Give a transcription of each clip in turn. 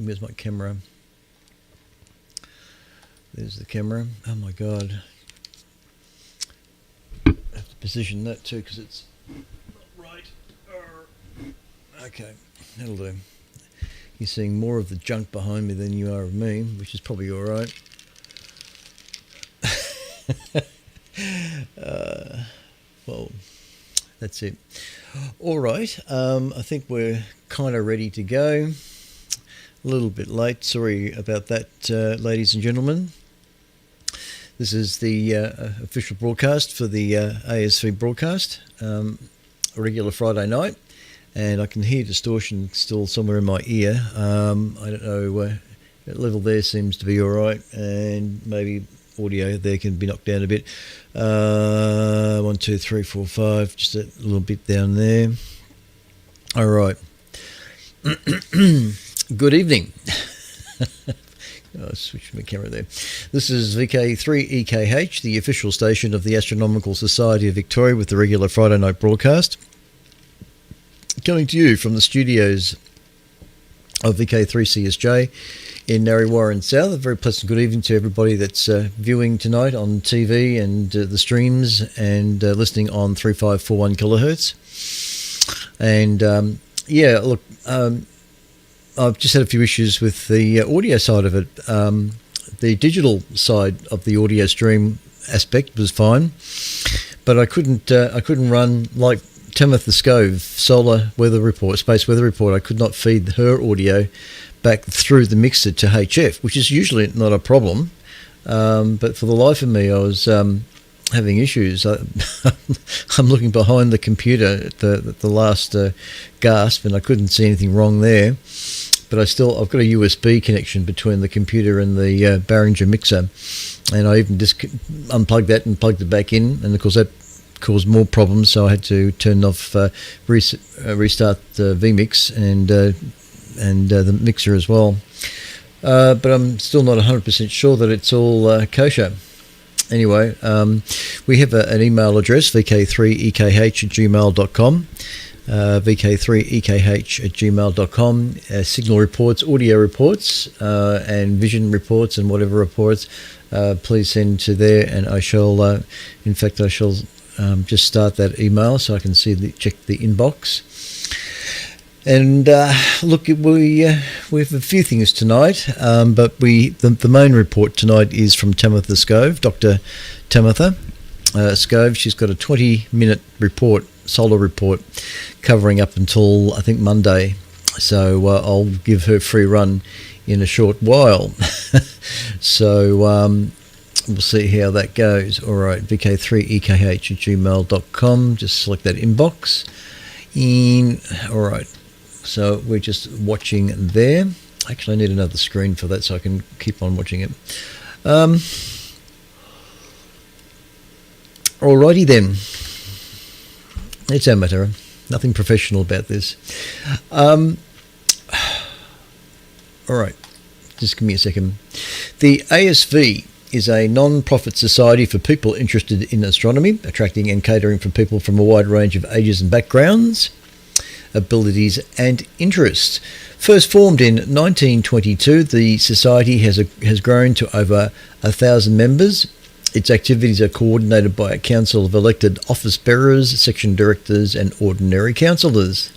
Where's my camera? There's the camera. Oh my god. I have to position that too because it's not right. Okay, that'll do. You're seeing more of the junk behind me than you are of me, which is probably alright. Well, that's it. Alright, I think we're kind of ready to go. A little bit late, sorry about that, ladies and gentlemen. This is the official broadcast for the ASV broadcast, a regular Friday night, and I can hear distortion still somewhere in my ear. I don't know, that level there seems to be alright, and maybe audio there can be knocked down a bit. 1, 2, 3, 4, 5, just a little bit down there. Alright. Good evening. I'll switch my camera there. This is VK3EKH, the official station of the Astronomical Society of Victoria, with the regular Friday night broadcast. Coming to you from the studios of VK3CSJ in Narre South. A very pleasant good evening to everybody that's viewing tonight on TV and the streams and listening on 3541 kilohertz. And yeah, look, I've just had a few issues with the audio side of it. The digital side of the audio stream aspect was fine, but I couldn't run, like Tamitha Scove, solar weather report, space weather report. I could not feed her audio back through the mixer to HF, which is usually not a problem. But for the life of me, I was having issues. I'm looking behind the computer at the last gasp, and I couldn't see anything wrong there. But I've got a USB connection between the computer and the Behringer mixer, and I even just unplugged that and plugged it back in, and of course that caused more problems. So I had to turn off, restart the vMix and the mixer as well. But I'm still not 100% sure that it's all kosher. Anyway, we have an email address, vk3ekh@gmail.com. vk3ekh@gmail.com. Signal reports, audio reports, and vision reports and whatever reports, please send to there, and I shall, in fact, I shall just start that email so I can check the inbox. And look, we have a few things tonight, but the main report tonight is from Tamitha Scove, Dr. Tamitha Scove. She's got a 20-minute report, solar report, covering up until I think Monday. So I'll give her free run in a short while. So we'll see how that goes. All right, vk3ekh@gmail.com. Just select that inbox. All right. So we're just watching there. Actually, I need another screen for that so I can keep on watching it. Alrighty then. It's amateur. Nothing professional about this. All right. Just give me a second. The ASV is a non-profit society for people interested in astronomy, attracting and catering for people from a wide range of ages and backgrounds, abilities and interests. First formed in 1922, the society has grown to over 1,000 members. Its activities are coordinated by a council of elected office bearers, section directors and ordinary councillors.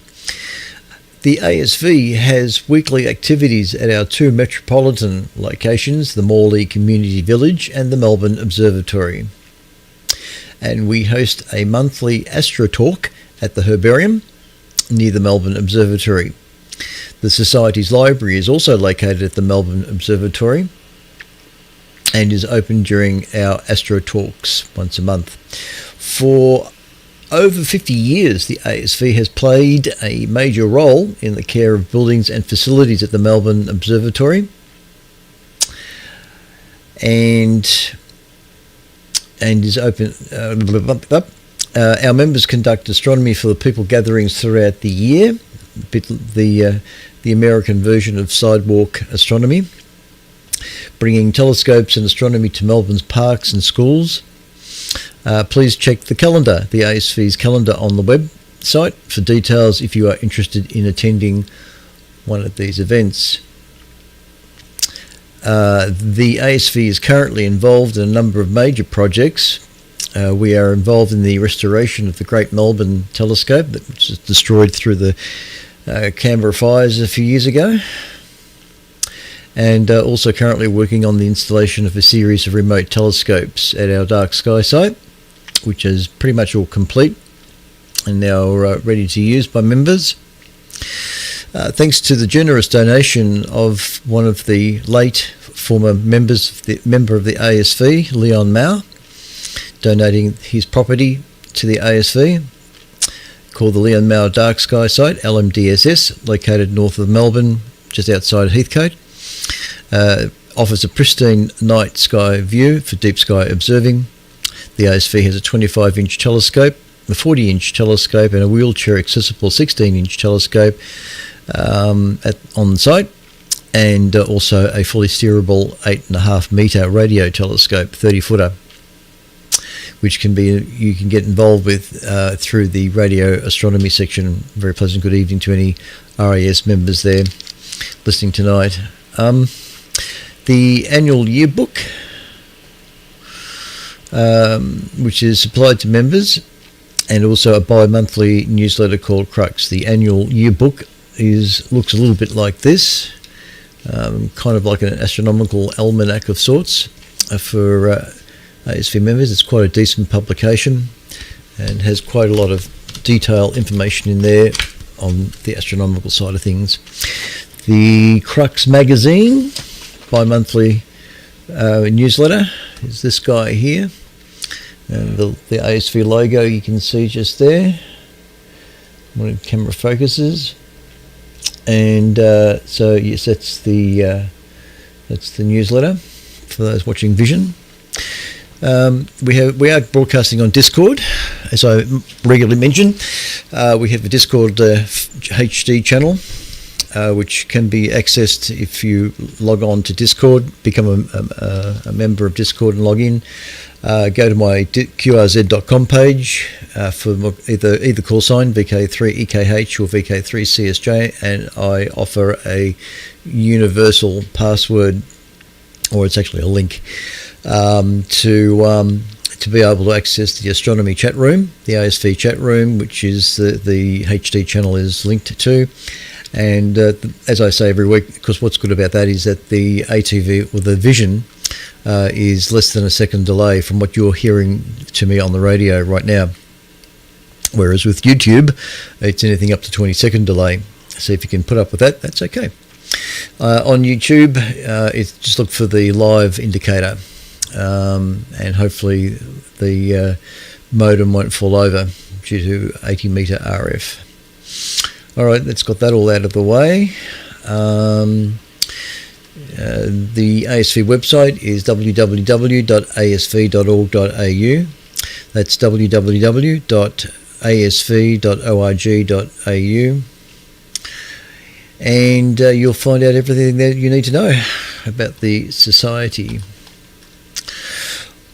The ASV has weekly activities at our two metropolitan locations, the Morley Community Village and the Melbourne Observatory. And we host a monthly Astro Talk at the Herbarium near the Melbourne Observatory. The Society's library is also located at the Melbourne Observatory and is open during our Astro Talks once a month. For over 50 years, the ASV has played a major role in the care of buildings and facilities at the Melbourne Observatory, and is open. Our members conduct astronomy for the people gatherings throughout the year, the American version of sidewalk astronomy, bringing telescopes and astronomy to Melbourne's parks and schools. Please check the calendar, the ASV's calendar on the website for details if you are interested in attending one of these events. The ASV is currently involved in a number of major projects. We are involved in the restoration of the Great Melbourne Telescope, which was destroyed through the Canberra fires a few years ago, and also currently working on the installation of a series of remote telescopes at our dark sky site, which is pretty much all complete and now ready to use by members. Thanks to the generous donation of one of the late former member of the ASV, Leon Mao, donating his property to the ASV, called the Leon Mao Dark Sky Site, LMDSS, located north of Melbourne, just outside Heathcote. Offers a pristine night sky view for deep sky observing. The ASV has a 25-inch telescope, a 40-inch telescope, and a wheelchair-accessible 16-inch telescope on site, and also a fully steerable 8.5-metre radio telescope, 30-footer, which you can get involved with through the radio astronomy section. Very pleasant good evening to any RAS members there listening tonight. The annual yearbook, which is supplied to members, and also a bi-monthly newsletter called Crux. The annual yearbook looks a little bit like this, kind of like an astronomical almanac of sorts for ASV members. It's quite a decent publication and has quite a lot of detailed information in there on the astronomical side of things. The Crux magazine bi-monthly newsletter is this guy here, and the ASV logo you can see just there when the camera focuses. And so yes, that's the newsletter for those watching Vision. We are broadcasting on Discord, as I regularly mention. We have a Discord HD channel, which can be accessed if you log on to Discord, become a member of Discord and log in. Go to my qrz.com page for either call sign VK3EKH or VK3CSJ, and I offer a universal password, or it's actually a link, to be able to access the astronomy chat room, the ASV chat room, which is the HD channel is linked to. And as I say every week, because what's good about that is that the ATV or the Vision is less than a second delay from what you're hearing to me on the radio right now. Whereas with YouTube, it's anything up to 20-second delay. So if you can put up with that, that's okay. On YouTube, it's just look for the live indicator, and hopefully the modem won't fall over due to 80-meter RF. All right, that's got that all out of the way. The ASV website is www.asv.org.au. That's www.asv.org.au. And you'll find out everything that you need to know about the society.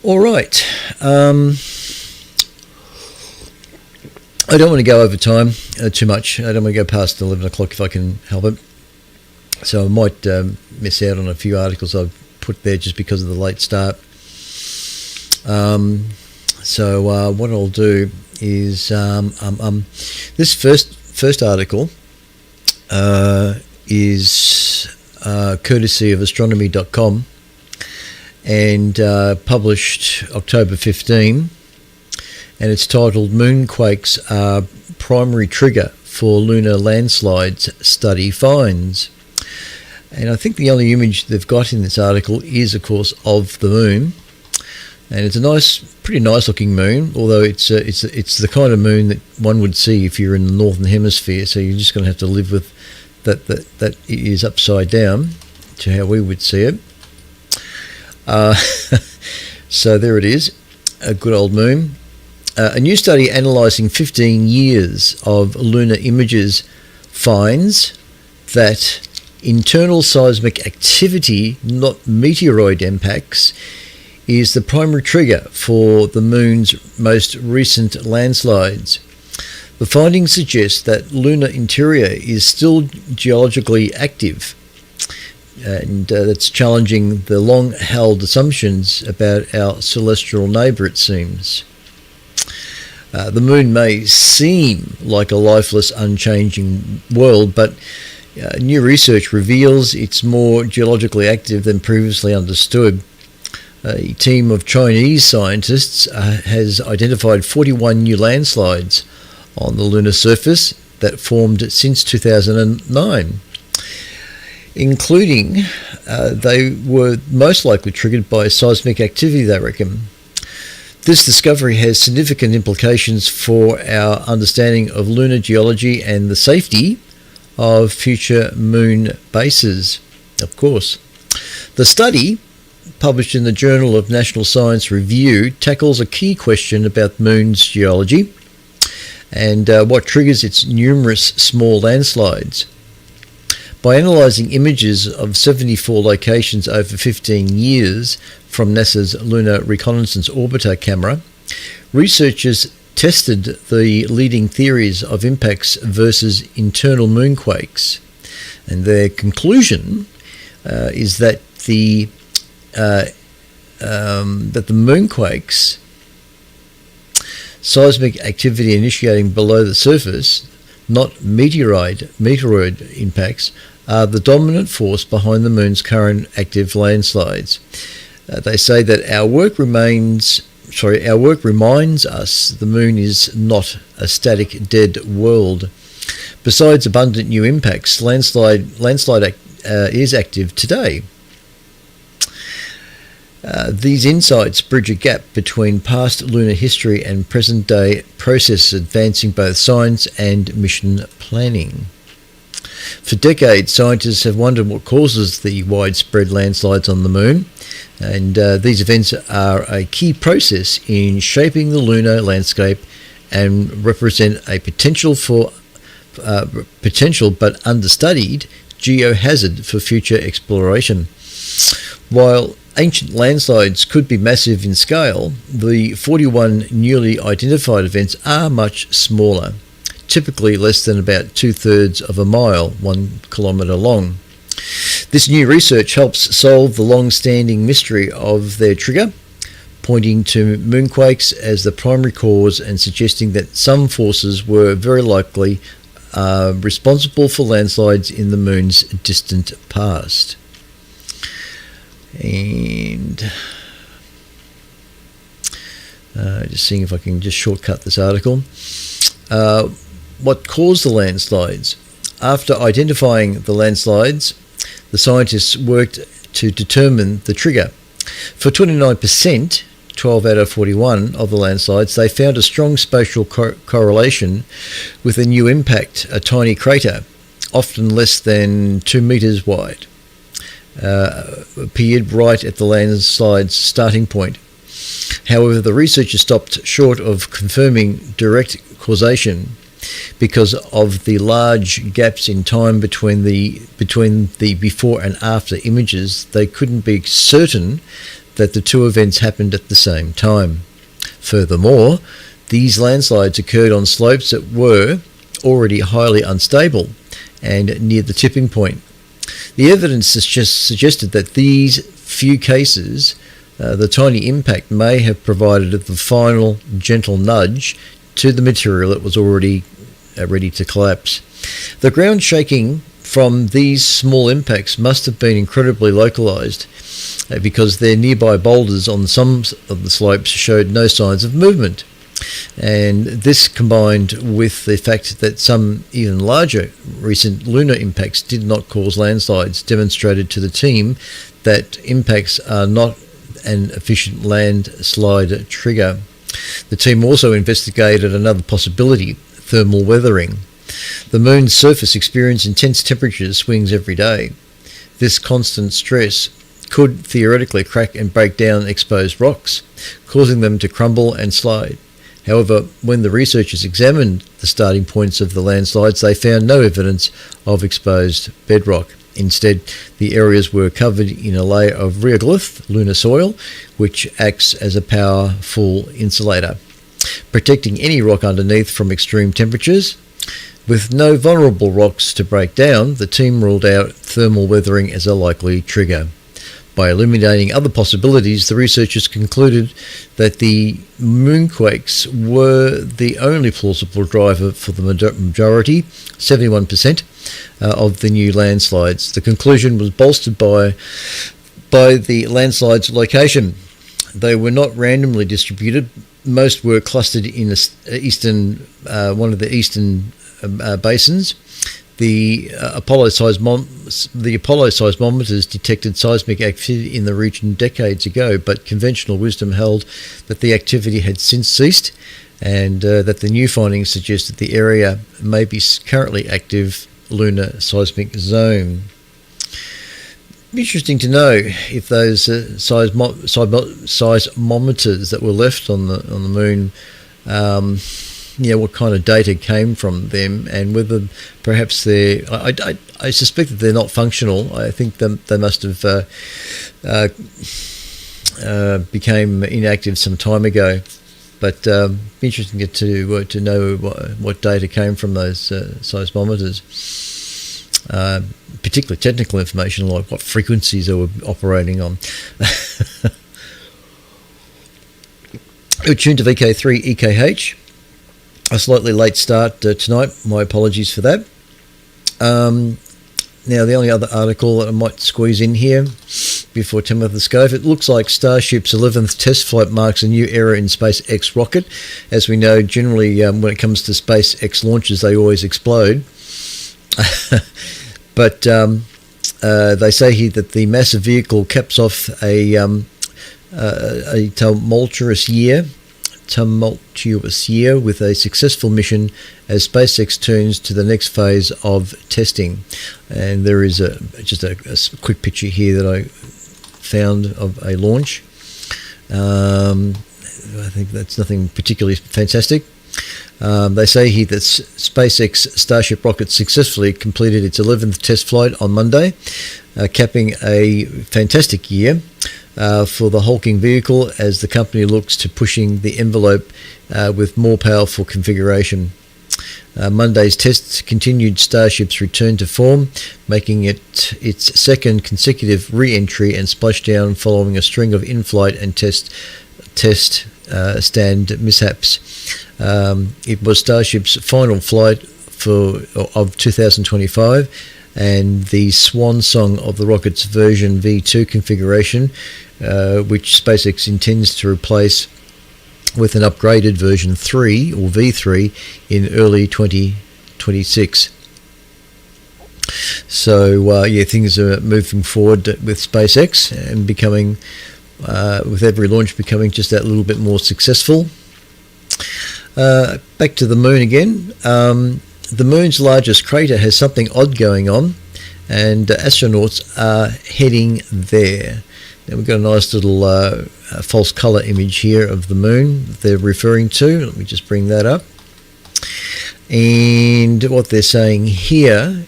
All right. I don't want to go over time too much. I don't want to go past 11 o'clock if I can help it. So I might miss out on a few articles I've put there just because of the late start. So what I'll do is this first article is courtesy of astronomy.com and published October 15. And it's titled "Moonquakes Are Primary Trigger for Lunar Landslides Study Finds." And I think the only image they've got in this article is, of course, of the moon. And it's a pretty nice looking moon, although it's the kind of moon that one would see if you're in the northern hemisphere. So you're just going to have to live with that it is upside down to how we would see it. So there it is, a good old moon. A new study analysing 15 years of lunar images finds that internal seismic activity, not meteoroid impacts, is the primary trigger for the moon's most recent landslides. The findings suggest that lunar interior is still geologically active, and that's challenging the long-held assumptions about our celestial neighbour, it seems. The moon may seem like a lifeless, unchanging world, but new research reveals it's more geologically active than previously understood. A team of Chinese scientists has identified 41 new landslides on the lunar surface that formed since 2009, including they were most likely triggered by seismic activity, they reckon. This discovery has significant implications for our understanding of lunar geology and the safety of future moon bases, of course. The study, published in the Journal of National Science Review, tackles a key question about the moon's geology and what triggers its numerous small landslides. By analysing images of 74 locations over 15 years from NASA's Lunar Reconnaissance Orbiter camera, researchers tested the leading theories of impacts versus internal moonquakes, and their conclusion is that the moonquakes, seismic activity initiating below the surface, not meteoroid impacts, are the dominant force behind the moon's current active landslides. They say that our work reminds us the moon is not a static, dead world. Besides abundant new impacts, landslide is active today. These insights bridge a gap between past lunar history and present-day processes advancing both science and mission planning. For decades, scientists have wondered what causes the widespread landslides on the moon, and these events are a key process in shaping the lunar landscape and represent a potential but understudied geohazard for future exploration. While ancient landslides could be massive in scale, the 41 newly identified events are much smaller, typically less than about 2/3 of a mile, 1 kilometre long. This new research helps solve the long-standing mystery of their trigger, pointing to moonquakes as the primary cause and suggesting that some forces were very likely responsible for landslides in the moon's distant past. And just seeing if I can just shortcut this article. What caused the landslides? After identifying the landslides, the scientists worked to determine the trigger. For 29%, 12 out of 41 of the landslides, they found a strong spatial correlation with a new impact, a tiny crater, often less than 2 metres wide, appeared right at the landslide's starting point. However, the researchers stopped short of confirming direct causation because of the large gaps in time between the before and after images. They couldn't be certain that the two events happened at the same time. Furthermore, these landslides occurred on slopes that were already highly unstable and near the tipping point. The evidence has just suggested that these few cases, the tiny impact may have provided the final gentle nudge to the material that was already ready to collapse. The ground shaking from these small impacts must have been incredibly localized because their nearby boulders on some of the slopes showed no signs of movement. And this, combined with the fact that some even larger recent lunar impacts did not cause landslides, demonstrated to the team that impacts are not an efficient landslide trigger. The team also investigated another possibility: thermal weathering. The moon's surface experiences intense temperature swings every day. This constant stress could theoretically crack and break down exposed rocks, causing them to crumble and slide. However, when the researchers examined the starting points of the landslides, they found no evidence of exposed bedrock. Instead, the areas were covered in a layer of regolith, lunar soil, which acts as a powerful insulator, protecting any rock underneath from extreme temperatures. With no vulnerable rocks to break down, the team ruled out thermal weathering as a likely trigger. By eliminating other possibilities, the researchers concluded that the moonquakes were the only plausible driver for the majority, 71%, of the new landslides. The conclusion was bolstered by the landslide's location. They were not randomly distributed. Most were clustered in one of the eastern basins. The Apollo seismometers detected seismic activity in the region decades ago, but conventional wisdom held that the activity had since ceased, and that the new findings suggest that the area may be currently active lunar seismic zone. Interesting to know if those seismometers that were left on the moon, what kind of data came from them, and whether perhaps they're. I suspect that they're not functional. I think they must have became inactive some time ago. But interesting to know what data came from those seismometers. Particularly technical information like what frequencies they were operating on. You're tuned to VK3 EKH. A slightly late start tonight. My apologies for that. Now, the only other article that I might squeeze in here before 10 minutes go, it looks like Starship's 11th test flight marks a new era in SpaceX rocket. As we know, generally when it comes to SpaceX launches, they always explode. But they say here that the massive vehicle caps off a tumultuous year with a successful mission as SpaceX turns to the next phase of testing. And there is just a quick picture here that I found of a launch. I think that's nothing particularly fantastic. They say here that SpaceX Starship rocket successfully completed its 11th test flight on Monday, capping a fantastic year for the hulking vehicle as the company looks to pushing the envelope with more powerful configuration. Monday's tests continued Starship's return to form, making it its second consecutive re-entry and splashdown following a string of in-flight and test stand mishaps. It was Starship's final flight of 2025 and the swan song of the rocket's version V2 configuration, which SpaceX intends to replace with an upgraded version 3 or V3 in early 2026. So things are moving forward with SpaceX and becoming, with every launch becoming just that little bit more successful. Back to the moon again. The moon's largest crater has something odd going on, and astronauts are heading there. Now we've got a nice little false color image here of the moon they're referring to. Let me just bring that up. And what they're saying here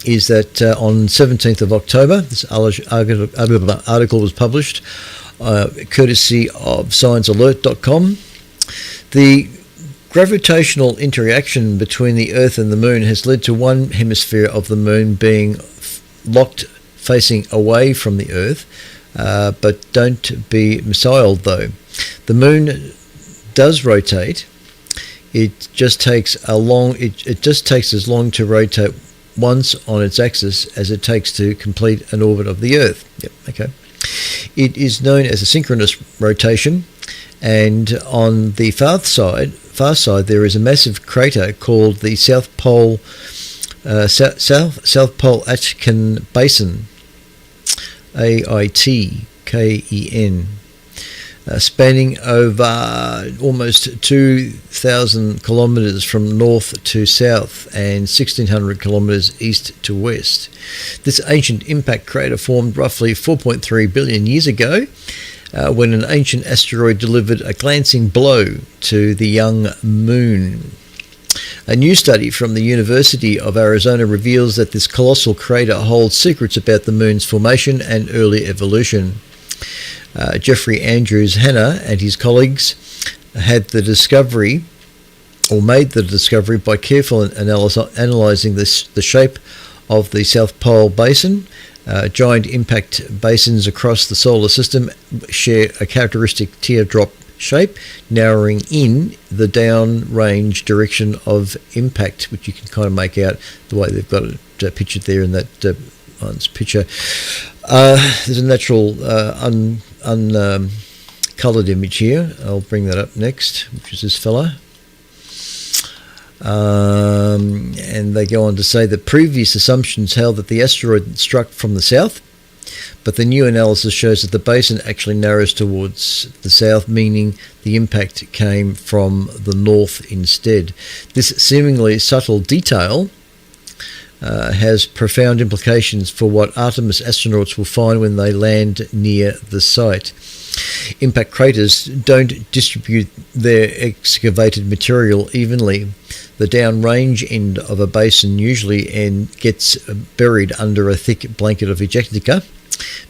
is that on 17th of October, this article was published courtesy of sciencealert.com. The gravitational interaction between the Earth and the Moon has led to one hemisphere of the Moon being locked facing away from the Earth, but don't be missiled though. The Moon does rotate. It just takes as long to rotate once on its axis as it takes to complete an orbit of the Earth. Yep, okay. It is known as a synchronous rotation, and on the far side there is a massive crater called the South Pole Aitken Basin, AITKEN, spanning over almost 2,000 kilometres from north to south and 1,600 kilometres east to west. This ancient impact crater formed roughly 4.3 billion years ago when an ancient asteroid delivered a glancing blow to the young moon. A new study from the University of Arizona reveals that this colossal crater holds secrets about the moon's formation and early evolution. Jeffrey Andrews Hanna and his colleagues had the discovery or made the discovery by careful analysing the shape of the South Pole Basin. Giant impact basins across the solar system share a characteristic teardrop shape, narrowing in the downrange direction of impact, which you can kind of make out the way they've got it pictured there in that picture. There's a natural coloured image here. I'll bring that up next, which is this fella. And they go on to say that previous assumptions held that the asteroid struck from the south, but the new analysis shows that the basin actually narrows towards the south, meaning the impact came from the north instead. This seemingly subtle detail has profound implications for what Artemis astronauts will find when they land near the site. Impact craters don't distribute their excavated material evenly. The downrange end of a basin usually gets buried under a thick blanket of ejectica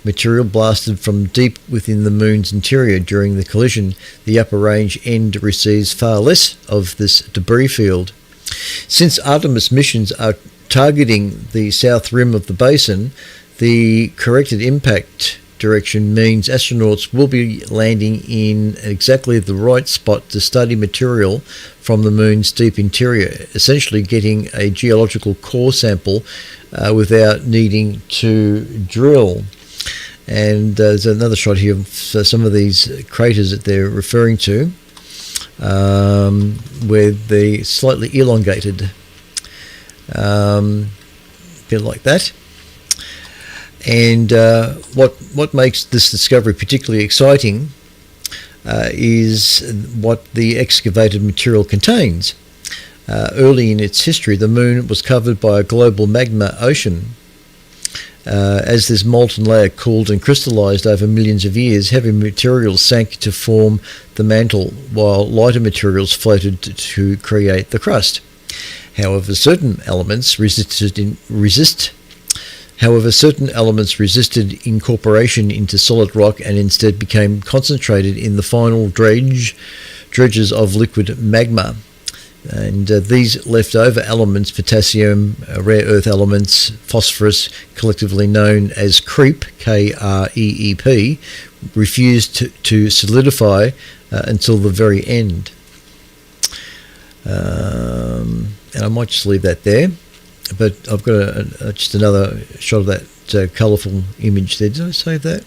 material blasted from deep within the moon's interior. During the collision, the upper range end receives far less of this debris field. Since Artemis missions are targeting the south rim of the basin, the corrected impact direction means astronauts will be landing in exactly the right spot to study material from the moon's deep interior, essentially getting a geological core sample without needing to drill. And there's another shot here of some of these craters that they're referring to, where they're slightly elongated, a bit like that. And what makes this discovery particularly exciting is what the excavated material contains. Early in its history, the moon was covered by a global magma ocean. As this molten layer cooled and crystallized over millions of years, heavy materials sank to form the mantle, while lighter materials floated to create the crust. However, certain elements resisted incorporation into solid rock and instead became concentrated in the final dredges of liquid magma. And these leftover elements, potassium, rare earth elements, phosphorus, collectively known as creep, K-R-E-E-P, refused to solidify until the very end. And I might just leave that there. But I've got just another shot of that colourful image there. Did I save that?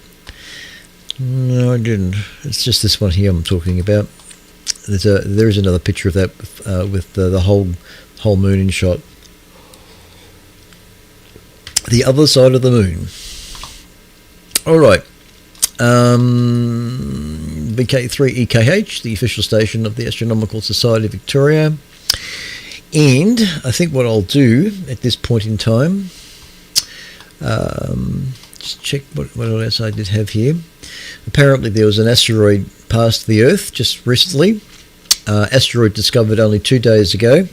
No, I didn't. It's just this one here I'm talking about. There is another picture of that with the whole moon in shot. The other side of the moon. All right. VK3EKH, the official station of the Astronomical Society of Victoria. And I think what I'll do at this point in time, just check what else I did have here. Apparently there was an asteroid past the Earth just recently. Asteroid discovered only 2 days ago.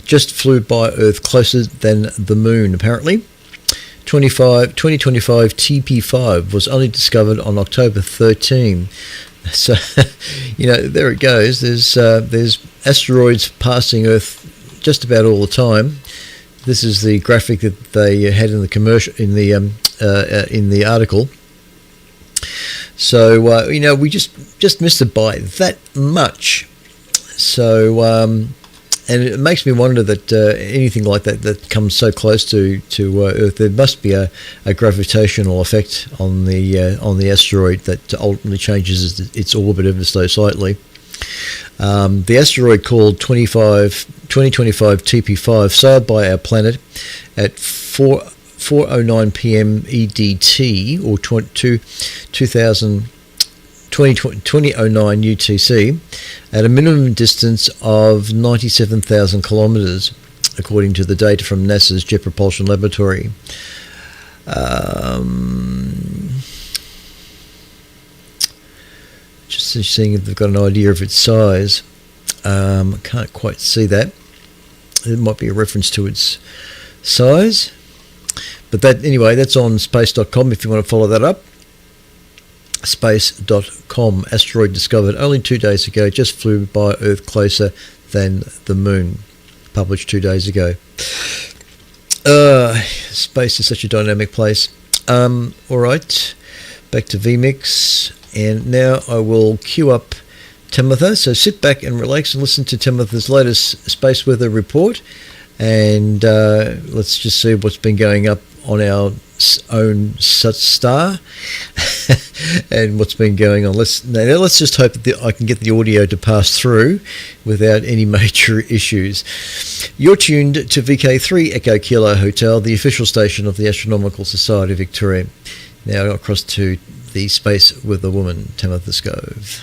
Just flew by Earth closer than the moon, apparently. 2025 TP5 was only discovered on October 13. So, there it goes. There's asteroids passing Earth just about all the time. This is the graphic that they had in the commercial in the article. So we just missed it by that much. So and it makes me wonder that anything like that comes so close to Earth, there must be a gravitational effect on the asteroid that ultimately changes its orbit ever so slightly. The asteroid called 2025 TP5 sailed by our planet at 4:09 p.m. EDT or 2009 UTC at a minimum distance of 97,000 kilometres, according to the data from NASA's Jet Propulsion Laboratory. Just seeing if they've got an idea of its size. I can't quite see that. It might be a reference to its size. But that's on space.com if you want to follow that up. Space.com. Asteroid discovered only 2 days ago, just flew by Earth closer than the moon, published 2 days ago. Space is such a dynamic place. All right, back to vMix, and now I will queue up Tamitha. So sit back and relax and listen to Tamitha's latest space weather report, and let's just see what's been going up on our own star and what's been going on. Let's just hope that I can get the audio to pass through without any major issues. You're tuned to VK3 Echo Kilo Hotel, the official station of the Astronomical Society of Victoria. Now across to the space with the woman, Tamitha Scove.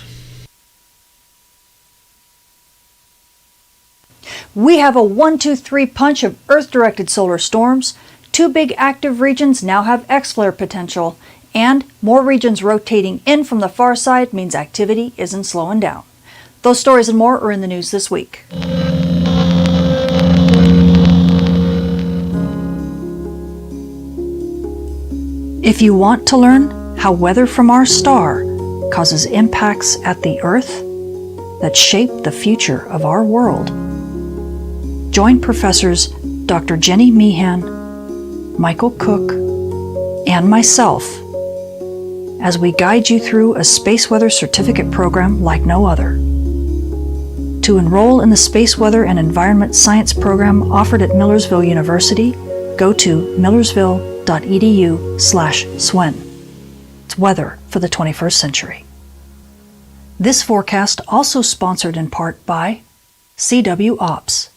We have a 1-2-3 punch of Earth-directed solar storms. 2 big active regions now have X-flare potential, and more regions rotating in from the far side means activity isn't slowing down. Those stories and more are in the news this week. If you want to learn how weather from our star causes impacts at the Earth that shape the future of our world, join Professors Dr. Jenny Meehan, Michael Cook, and myself as we guide you through a space weather certificate program like no other. To enroll in the Space Weather and Environment Science program offered at Millersville University, go to millersville.edu/SWEN. It's weather for the 21st century. This forecast also sponsored in part by CW Ops.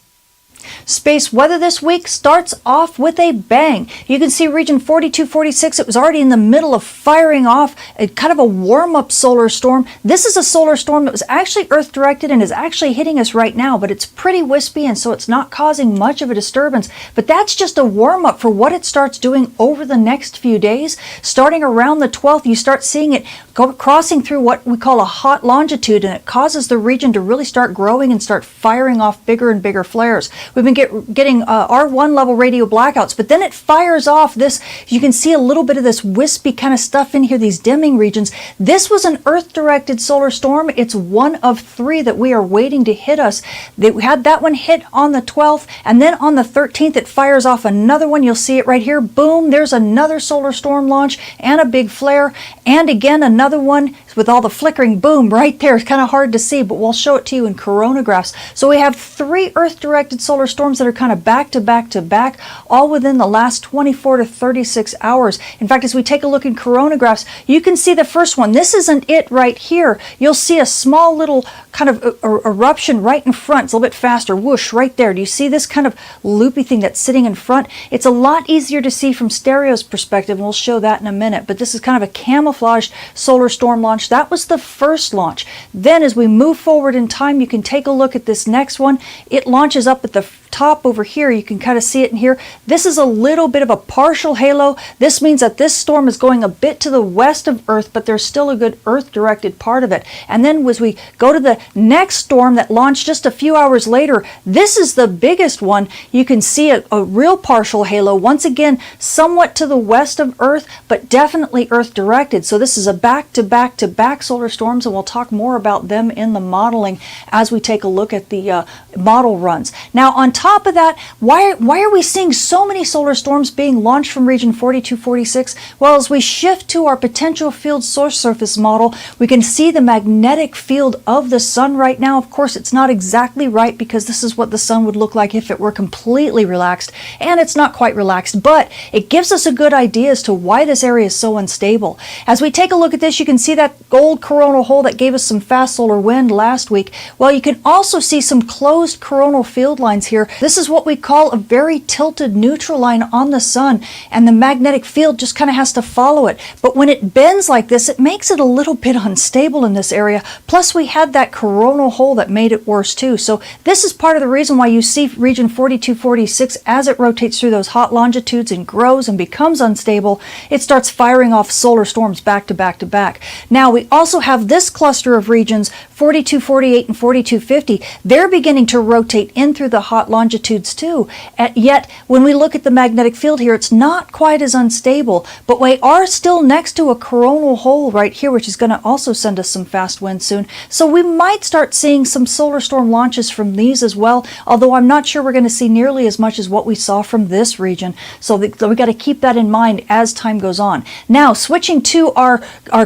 Space weather this week starts off with a bang. You can see region 4246. It was already in the middle of firing off a kind of a warm-up solar storm. This is a solar storm that was actually Earth-directed and is actually hitting us right now, but it's pretty wispy, and so it's not causing much of a disturbance. But that's just a warm-up for what it starts doing over the next few days. Starting around the 12th, you start seeing it crossing through what we call a hot longitude, and it causes the region to really start growing and start firing off bigger and bigger flares. We've been getting R1 level radio blackouts, but then it fires off this. You can see a little bit of this wispy kind of stuff in here, these dimming regions. This was an Earth-directed solar storm. It's one of 3 that we are waiting to hit us. They had that one hit on the 12th, and then on the 13th it fires off another one. You'll see it right here. Boom, there's another solar storm launch and a big flare, and again another one with all the flickering. Boom, right there. It's kind of hard to see, but we'll show it to you in coronagraphs. So we have 3 Earth-directed solar storms that are kind of back to back to back, all within the last 24 to 36 hours. In fact, as we take a look in coronagraphs, you can see the first one. This isn't it right here. You'll see a small little kind of eruption right in front. It's a little bit faster. Whoosh, right there. Do you see this kind of loopy thing that's sitting in front? It's a lot easier to see from stereo's perspective, and we'll show that in a minute. But this is kind of a camouflaged solar storm launch. That was the first launch. Then as we move forward in time, you can take a look at this next one. It launches up at the top over here. You can kind of see it in here. This is a little bit of a partial halo. This means that this storm is going a bit to the west of Earth, but there's still a good Earth-directed part of it. And then as we go to the next storm that launched just a few hours later, this is the biggest one. You can see a real partial halo. Once again, somewhat to the west of Earth, but definitely Earth-directed. So this is a back-to-back-to-back solar storms, and we'll talk more about them in the modeling as we take a look at the model runs. Now, on top of that, why are we seeing so many solar storms being launched from region 4246? Well, as we shift to our potential field source surface model, we can see the magnetic field of the sun right now. Of course, it's not exactly right because this is what the sun would look like if it were completely relaxed, and it's not quite relaxed, but it gives us a good idea as to why this area is so unstable. As we take a look at this, you can see that gold coronal hole that gave us some fast solar wind last week. Well, you can also see some closed coronal field lines here. This is what we call a very tilted neutral line on the sun, and the magnetic field just kind of has to follow it. But when it bends like this, it makes it a little bit unstable in this area. Plus, we had that coronal hole that made it worse too. So this is part of the reason why you see region 4246 as it rotates through those hot longitudes and grows and becomes unstable. It starts firing off solar storms back to back to back. Now, we also have this cluster of regions, 4248 and 4250. They're beginning to rotate in through the hot longitudes longitudes too. And yet, when we look at the magnetic field here, it's not quite as unstable, but we are still next to a coronal hole right here, which is going to also send us some fast winds soon. So we might start seeing some solar storm launches from these as well, although I'm not sure we're going to see nearly as much as what we saw from this region. So we got to keep that in mind as time goes on. Now, switching to our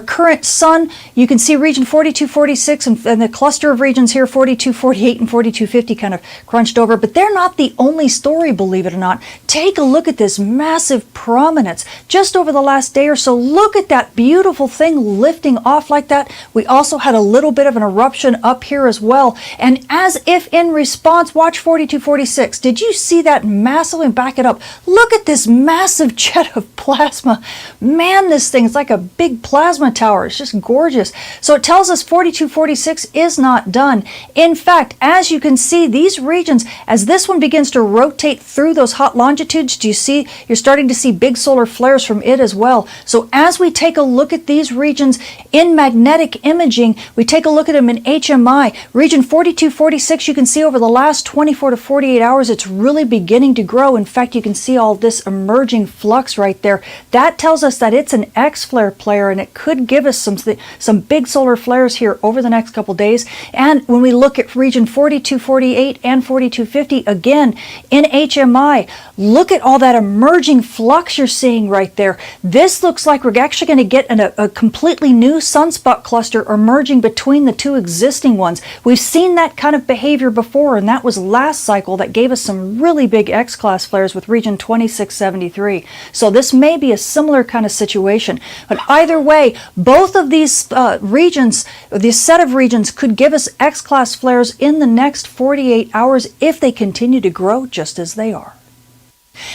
current sun, you can see region 4246 and the cluster of regions here, 4248 and 4250, kind of crunched over, but they're not the only story, believe it or not. Take a look at this massive prominence just over the last day or so. Look at that beautiful thing lifting off like that. We also had a little bit of an eruption up here as well, and as if in response, watch 4246. Did you see that massively? Back it up. Look at this massive jet of plasma. Man, this thing is like a big plasma tower. It's just gorgeous. So it tells us 4246 is not done. In fact, as you can see, these regions, as this one begins to rotate through those hot longitudes, do you see, you're starting to see big solar flares from it as well. So as we take a look at these regions in magnetic imaging, we take a look at them in HMI. Region 4246, you can see over the last 24 to 48 hours, it's really beginning to grow. In fact, you can see all this emerging flux right there. That tells us that it's an X-flare player, and it could give us some big solar flares here over the next couple days. And when we look at region 4248 and 4250, again, in HMI, look at all that emerging flux you're seeing right there. This looks like we're actually going to get a completely new sunspot cluster emerging between the two existing ones. We've seen that kind of behavior before, and that was last cycle that gave us some really big X-class flares with region 2673. So this may be a similar kind of situation. But either way, both of these regions, this set of regions, could give us X-class flares in the next 48 hours if they continue to grow just as they are.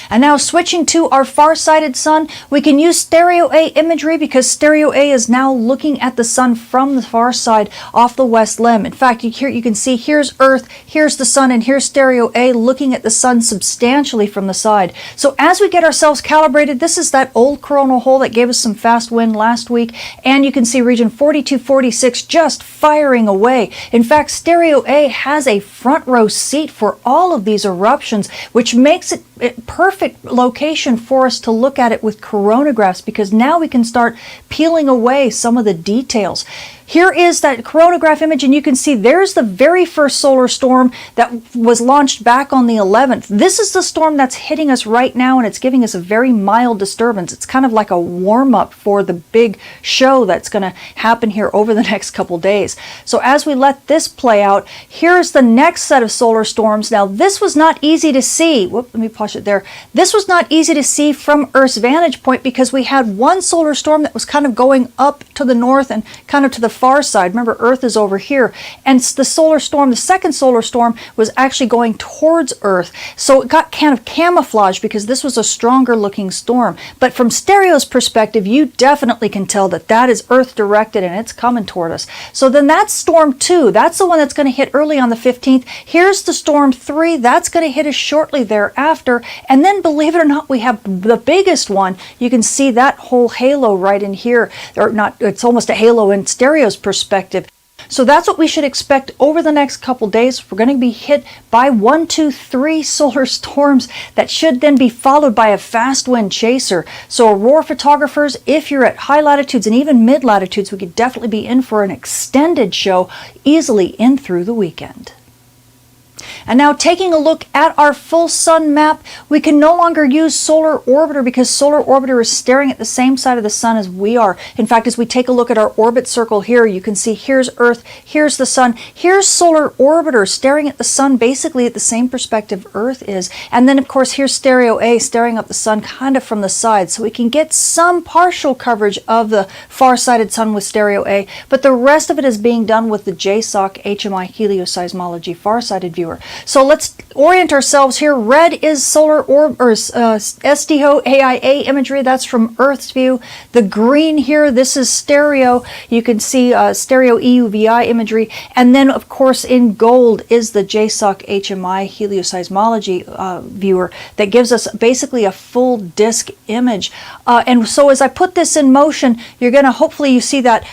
And now switching to our far-sighted sun, we can use stereo A imagery because stereo A is now looking at the sun from the far side off the west limb. In fact, here you can see here's Earth, here's the sun, and here's stereo A looking at the sun substantially from the side. So as we get ourselves calibrated, this is that old coronal hole that gave us some fast wind last week, and you can see region 4246 just firing away. In fact, stereo A has a front row seat for all of these eruptions, which makes it perfect location for us to look at it with coronagraphs, because now we can start peeling away some of the details. Here is that coronagraph image, and you can see there's the very first solar storm that was launched back on the 11th. This is the storm that's hitting us right now, and it's giving us a very mild disturbance. It's kind of like a warm-up for the big show that's going to happen here over the next couple days. So as we let this play out, here's the next set of solar storms. Now, this was not easy to see. Whoop, let me push it there. This was not easy to see from Earth's vantage point because we had one solar storm that was kind of going up to the north and kind of to the far side. Remember, Earth is over here, and the solar storm, the second solar storm, was actually going towards Earth, so it got kind of camouflaged because this was a stronger looking storm. But from stereo's perspective, you definitely can tell that that is Earth directed and it's coming toward us. So then that's storm 2. That's the one that's going to hit early on the 15th. Here's the storm 3. That's going to hit us shortly thereafter. And then, believe it or not, we have the biggest one. You can see that whole halo right in here, or not, it's almost a halo in stereo's perspective. So that's what we should expect over the next couple days. We're going to be hit by 1, 2, 3 solar storms that should then be followed by a fast wind chaser. So aurora photographers, if you're at high latitudes and even mid latitudes, we could definitely be in for an extended show easily in through the weekend. And now taking a look at our full sun map, we can no longer use solar orbiter because solar orbiter is staring at the same side of the sun as we are. In fact, as we take a look at our orbit circle here, you can see here's Earth, here's the sun, here's solar orbiter staring at the sun basically at the same perspective Earth is. And then of course here's stereo A staring up the sun kind of from the side. So we can get some partial coverage of the far-sighted sun with stereo A, but the rest of it is being done with the JSOC HMI helioseismology far-sighted viewer. So let's orient ourselves here. Red is solar SDO AIA imagery. That's from Earth's view. The green here, this is stereo. You can see stereo EUVI imagery. And then, of course, in gold is the JSOC HMI helioseismology viewer that gives us basically a full disk image. And so as I put this in motion, you're going to hopefully you see that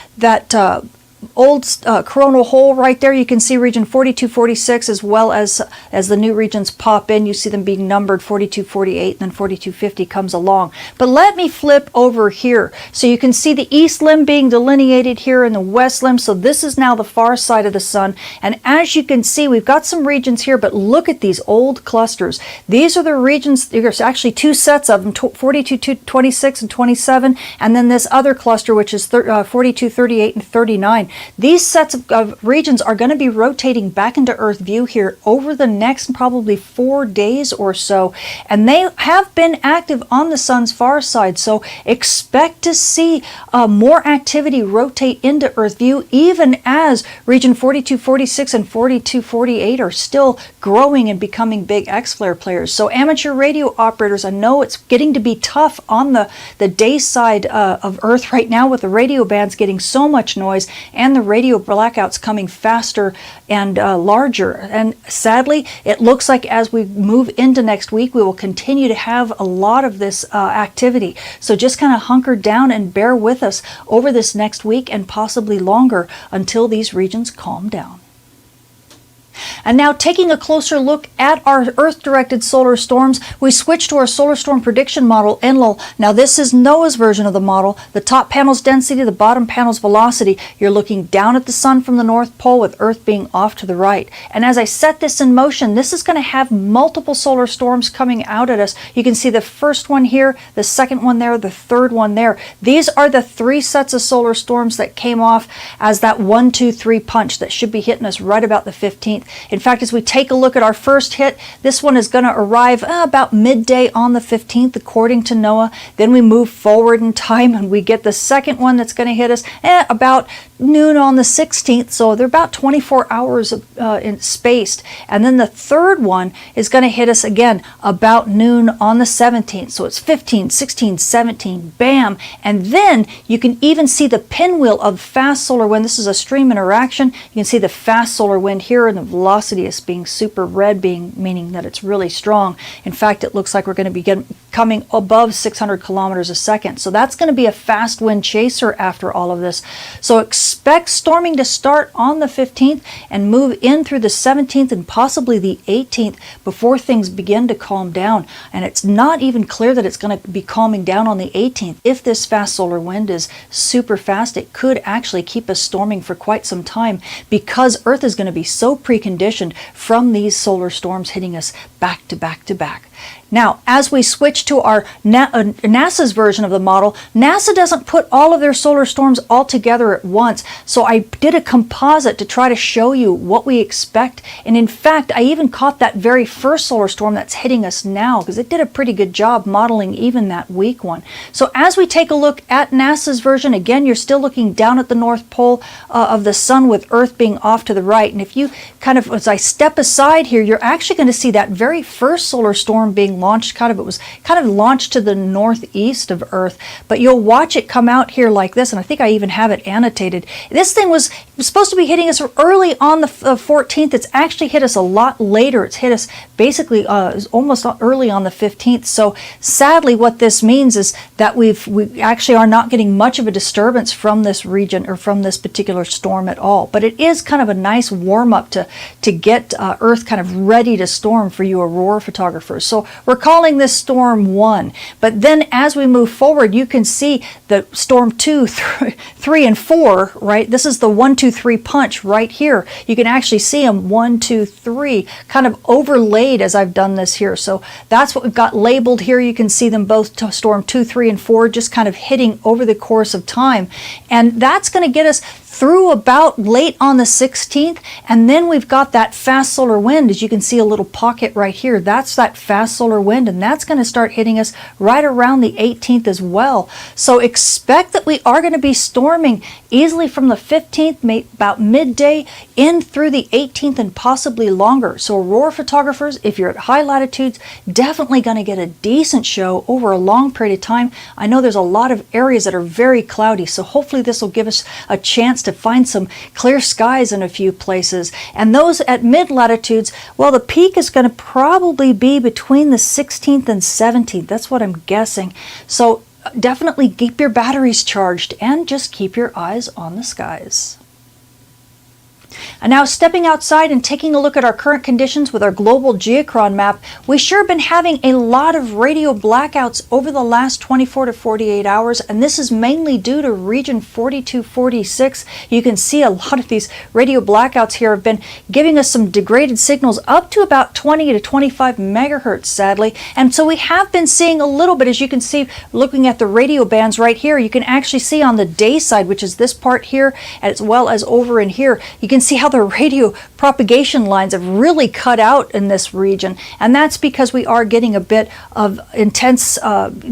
old coronal hole right there. You can see region 4246 as well as the new regions pop in. You see them being numbered 4248, and then 4250 comes along. But let me flip over here. So you can see the east limb being delineated here in the west limb. So this is now the far side of the sun. And as you can see, we've got some regions here, but look at these old clusters. These are the regions, there's actually two sets of them, 42, 26 and 27, and then this other cluster, which is 42, 38, and 39. These sets of regions are going to be rotating back into Earth view here over the next probably 4 days or so, and they have been active on the sun's far side, so expect to see more activity rotate into Earth view, even as region 4246 and 4248 are still growing and becoming big X-flare players. So amateur radio operators, I know it's getting to be tough on the day side of Earth right now, with the radio bands getting so much noise and the radio blackouts coming faster and larger. And sadly, it looks like as we move into next week, we will continue to have a lot of this activity. So just kind of hunker down and bear with us over this next week and possibly longer until these regions calm down. And now, taking a closer look at our Earth-directed solar storms, we switch to our solar storm prediction model, ENLIL. Now, this is NOAA's version of the model. The top panel's density, the bottom panel's velocity. You're looking down at the sun from the North Pole, with Earth being off to the right. And as I set this in motion, this is going to have multiple solar storms coming out at us. You can see the first one here, the second one there, the third one there. These are the 3 sets of solar storms that came off as that 1, 2, 3 punch that should be hitting us right about the 15th. In fact, as we take a look at our first hit, this one is going to arrive about midday on the 15th, according to NOAA. Then we move forward in time and we get the second one that's going to hit us about noon on the 16th. So they're about 24 hours spaced. And then the third one is going to hit us again about noon on the 17th. So it's 15, 16, 17, bam. And then you can even see the pinwheel of fast solar wind. This is a stream interaction. You can see the fast solar wind here, and the velocity is being super red, meaning that it's really strong. In fact, it looks like we're going to be coming above 600 kilometers a second. So that's going to be a fast wind chaser after all of this. So expect storming to start on the 15th and move in through the 17th and possibly the 18th before things begin to calm down. And it's not even clear that it's going to be calming down on the 18th. If this fast solar wind is super fast, it could actually keep us storming for quite some time, because Earth is going to be so preconditioned from these solar storms hitting us back to back to back. Now, as we switch to our NASA's version of the model, NASA doesn't put all of their solar storms all together at once. So I did a composite to try to show you what we expect. And in fact, I even caught that very first solar storm that's hitting us now, because it did a pretty good job modeling even that weak one. So as we take a look at NASA's version, again, you're still looking down at the North Pole of the sun, with Earth being off to the right. And if you kind of, as I step aside here, you're actually going to see that very first solar storm being launched, it was kind of launched to the northeast of Earth, but you'll watch it come out here like this, and I think I even have it annotated. This thing was supposed to be hitting us early on the 14th. It's actually hit us a lot later. It's hit us basically almost early on the 15th. So sadly, what this means is that we actually are not getting much of a disturbance from this region or from this particular storm at all. But it is kind of a nice warm-up to get Earth kind of ready to storm for you aurora photographers. So we're calling this storm 1. But then as we move forward, you can see the storm 2, 3, and 4, right? This is the 1, 2, 3 punch right here. You can actually see them 1, 2, 3 kind of overlaid as I've done this here. So that's what we've got labeled here. You can see them both, to storm 2, 3, and 4, just kind of hitting over the course of time. And that's going to get us through about late on the 16th, and then we've got that fast solar wind. As you can see, a little pocket right here, that's that fast solar wind, and that's going to start hitting us right around the 18th as well. So expect that we are going to be storming easily from the 15th, about midday, in through the 18th and possibly longer. So aurora photographers, if you're at high latitudes, definitely going to get a decent show over a long period of time. I know there's a lot of areas that are very cloudy, so hopefully this will give us a chance to find some clear skies in a few places. And those at mid latitudes, well, the peak is going to probably be between the 16th and 17th. That's what I'm guessing. So definitely keep your batteries charged and just keep your eyes on the skies. And now stepping outside and taking a look at our current conditions with our global geochron map, we sure have been having a lot of radio blackouts over the last 24 to 48 hours, and this is mainly due to region 4246. You can see a lot of these radio blackouts here have been giving us some degraded signals up to about 20 to 25 megahertz, sadly. And so we have been seeing a little bit, as you can see, looking at the radio bands right here, you can actually see on the day side, which is this part here, as well as over in here, you can see how the radio propagation lines have really cut out in this region, and that's because we are getting a bit of intense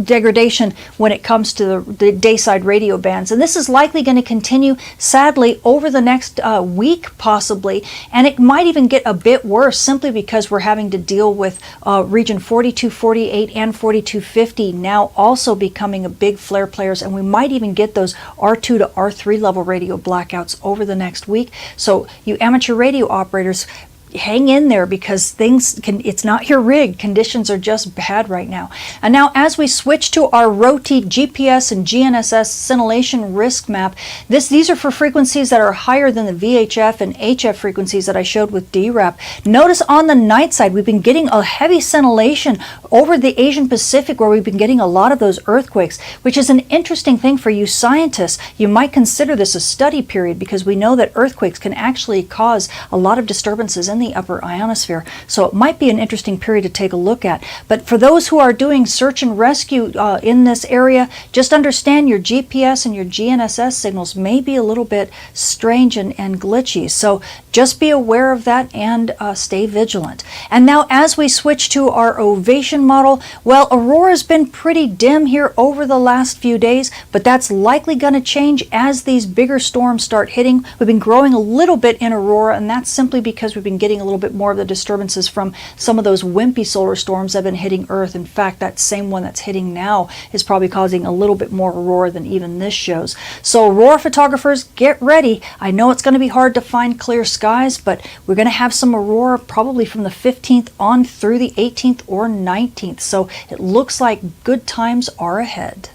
degradation when it comes to the dayside radio bands, and this is likely going to continue, sadly, over the next week possibly, and it might even get a bit worse simply because we're having to deal with region 4248 and 4250 now also becoming a big flare players, and we might even get those R2 to R3 level radio blackouts over the next week. So you amateur radio operators, hang in there, because it's not your rig. Conditions are just bad right now. And now as we switch to our ROTI GPS and GNSS scintillation risk map, these are for frequencies that are higher than the VHF and HF frequencies that I showed with DRAP. Notice on the night side we've been getting a heavy scintillation over the Asian Pacific, where we've been getting a lot of those earthquakes, which is an interesting thing for you scientists. You might consider this a study period, because we know that earthquakes can actually cause a lot of disturbances in the upper ionosphere. So it might be an interesting period to take a look at. But for those who are doing search and rescue in this area, just understand your GPS and your GNSS signals may be a little bit strange and glitchy. So just be aware of that and stay vigilant. And now as we switch to our ovation model, well, aurora's been pretty dim here over the last few days, but that's likely going to change as these bigger storms start hitting. We've been growing a little bit in aurora, and that's simply because we've been getting a little bit more of the disturbances from some of those wimpy solar storms that have been hitting Earth. In fact, that same one that's hitting now is probably causing a little bit more aurora than even this shows. So aurora photographers, get ready. I know it's going to be hard to find clear skies, but we're going to have some aurora probably from the 15th on through the 18th or 19th. So it looks like good times are ahead.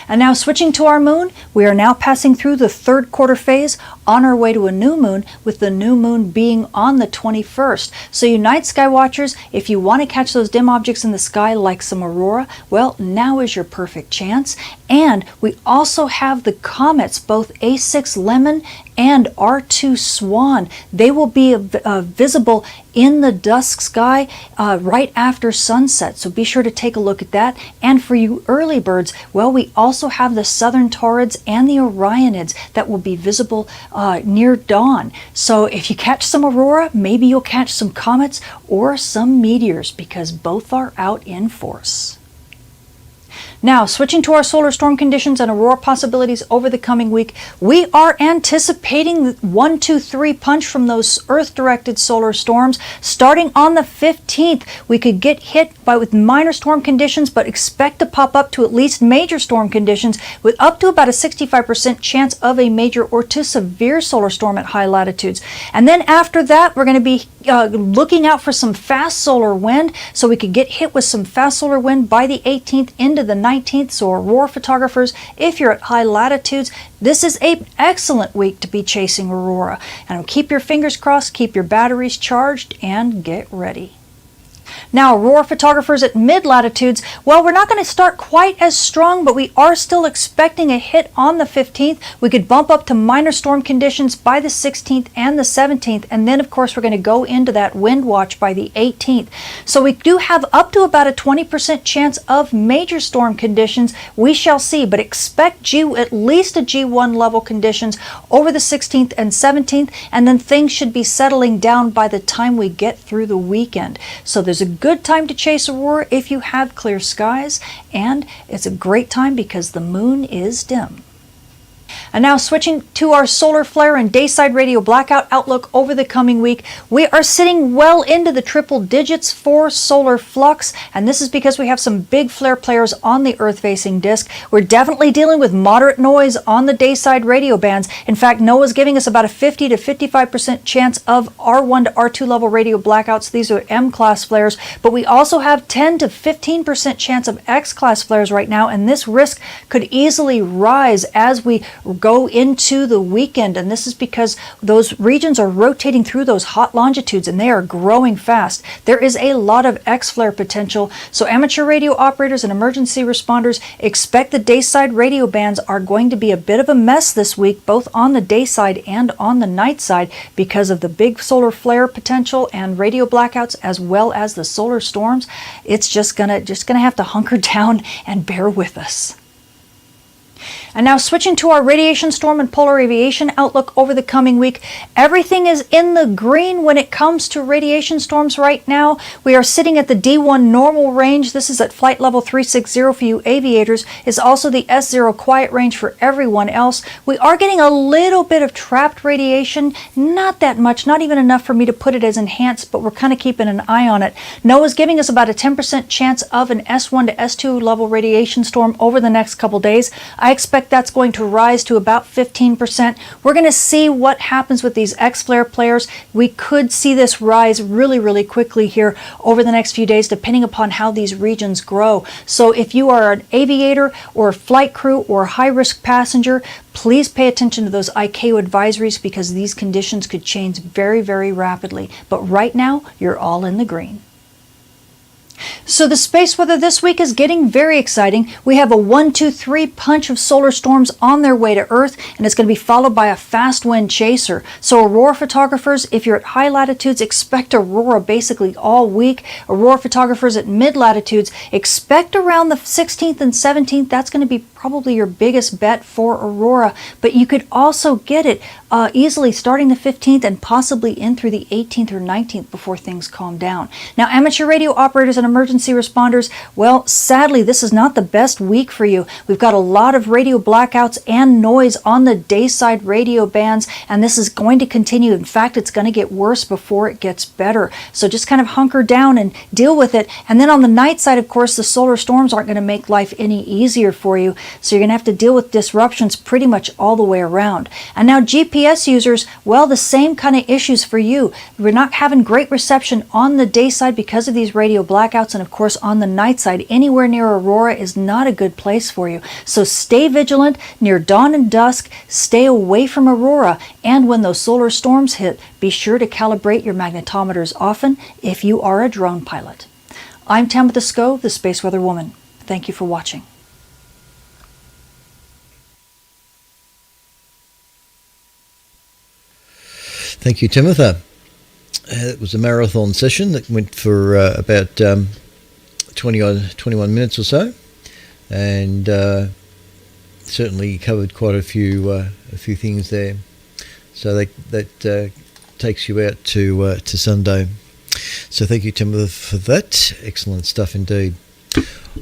And now switching to our moon, we are now passing through the third quarter phase on our way to a new moon, with the new moon being on the 21st. So you night sky watchers, if you want to catch those dim objects in the sky like some aurora, well, now is your perfect chance. And we also have the comets, both A6 Lemon and R2 Swan. They will be visible in the dusk sky right after sunset, so be sure to take a look at that. And for you early birds, well, we also have the Southern Taurids and the Orionids that will be visible near dawn. So if you catch some aurora, maybe you'll catch some comets or some meteors, because both are out in force. Now, switching to our solar storm conditions and aurora possibilities over the coming week, we are anticipating the 1, 2, 3 punch from those Earth-directed solar storms. Starting on the 15th, we could get hit with minor storm conditions, but expect to pop up to at least major storm conditions, with up to about a 65% chance of a major or to severe solar storm at high latitudes. And then after that, we're going to be looking out for some fast solar wind, so we could get hit with some fast solar wind by the 18th into the 19th. So aurora photographers, if you're at high latitudes, this is an excellent week to be chasing aurora. And keep your fingers crossed, keep your batteries charged, and get ready. Now, aurora photographers at mid-latitudes, well, we're not going to start quite as strong, but we are still expecting a hit on the 15th. We could bump up to minor storm conditions by the 16th and the 17th, and then, of course, we're going to go into that wind watch by the 18th. So we do have up to about a 20% chance of major storm conditions. We shall see, but expect at least a G1 level conditions over the 16th and 17th, and then things should be settling down by the time we get through the weekend. So there's a good time to chase aurora if you have clear skies, and it's a great time because the moon is dim. And now switching to our solar flare and dayside radio blackout outlook over the coming week, we are sitting well into the triple digits for solar flux, and this is because we have some big flare players on the Earth-facing disk. We're definitely dealing with moderate noise on the dayside radio bands. In fact, NOAA's giving us about a 50 to 55% chance of R1 to R2 level radio blackouts. These are M-class flares, but we also have 10 to 15% chance of X-class flares right now, and this risk could easily rise as we go into the weekend, and this is because those regions are rotating through those hot longitudes and they are growing fast. There is a lot of X-flare potential, so amateur radio operators and emergency responders expect the dayside radio bands are going to be a bit of a mess this week, both on the day side and on the night side, because of the big solar flare potential and radio blackouts, as well as the solar storms. It's just gonna have to hunker down and bear with us. And now switching to our radiation storm and polar aviation outlook over the coming week, everything is in the green when it comes to radiation storms right now. We are sitting at the D1 normal range. This is at flight level 360 for you aviators. It's also the S0 quiet range for everyone else. We are getting a little bit of trapped radiation, not that much, not even enough for me to put it as enhanced, but we're kind of keeping an eye on it. NOAA's giving us about a 10% chance of an S1 to S2 level radiation storm over the next couple days. I expect that's going to rise to about 15%. We're going to see what happens with these X-flare players. We could see this rise really, really quickly here over the next few days, depending upon how these regions grow. So if you are an aviator or a flight crew or a high-risk passenger, please pay attention to those ICAO advisories, because these conditions could change very, very rapidly. But right now, you're all in the green. So the space weather this week is getting very exciting. We have a 1, 2, 3 punch of solar storms on their way to Earth, and it's going to be followed by a fast wind chaser. So aurora photographers, if you're at high latitudes, expect aurora basically all week. Aurora photographers at mid latitudes, expect around the 16th and 17th. That's going to be probably your biggest bet for aurora, but you could also get it easily starting the 15th and possibly in through the 18th or 19th before things calm down. Now, amateur radio operators and emergency responders, well, sadly, this is not the best week for you. We've got a lot of radio blackouts and noise on the dayside radio bands, and this is going to continue. In fact, it's going to get worse before it gets better. So just kind of hunker down and deal with it. And then on the night side, of course, the solar storms aren't going to make life any easier for you. So you're going to have to deal with disruptions pretty much all the way around. And now GPS users, well, the same kind of issues for you. We're not having great reception on the day side because of these radio blackouts, and of course on the night side, anywhere near aurora is not a good place for you. So stay vigilant near dawn and dusk, stay away from aurora, and when those solar storms hit, be sure to calibrate your magnetometers often if you are a drone pilot. I'm Tabitha Sko, the Space Weather Woman. Thank you for watching. Thank you, Timothy. It was a marathon session that went for about 21 minutes or so, and certainly covered quite a few things there. So that takes you out to Sunday. So thank you, Timothy, for that. Excellent stuff indeed.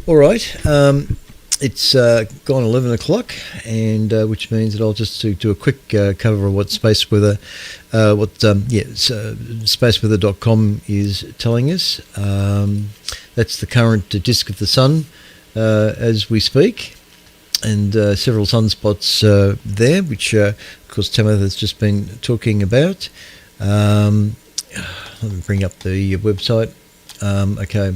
All right. It's gone 11 o'clock, and which means that I'll just do a quick cover of what space weather, spaceweather.com is telling us. That's the current disk of the sun as we speak, and several sunspots there, which of course Timothy has just been talking about. Let me bring up the website. Okay.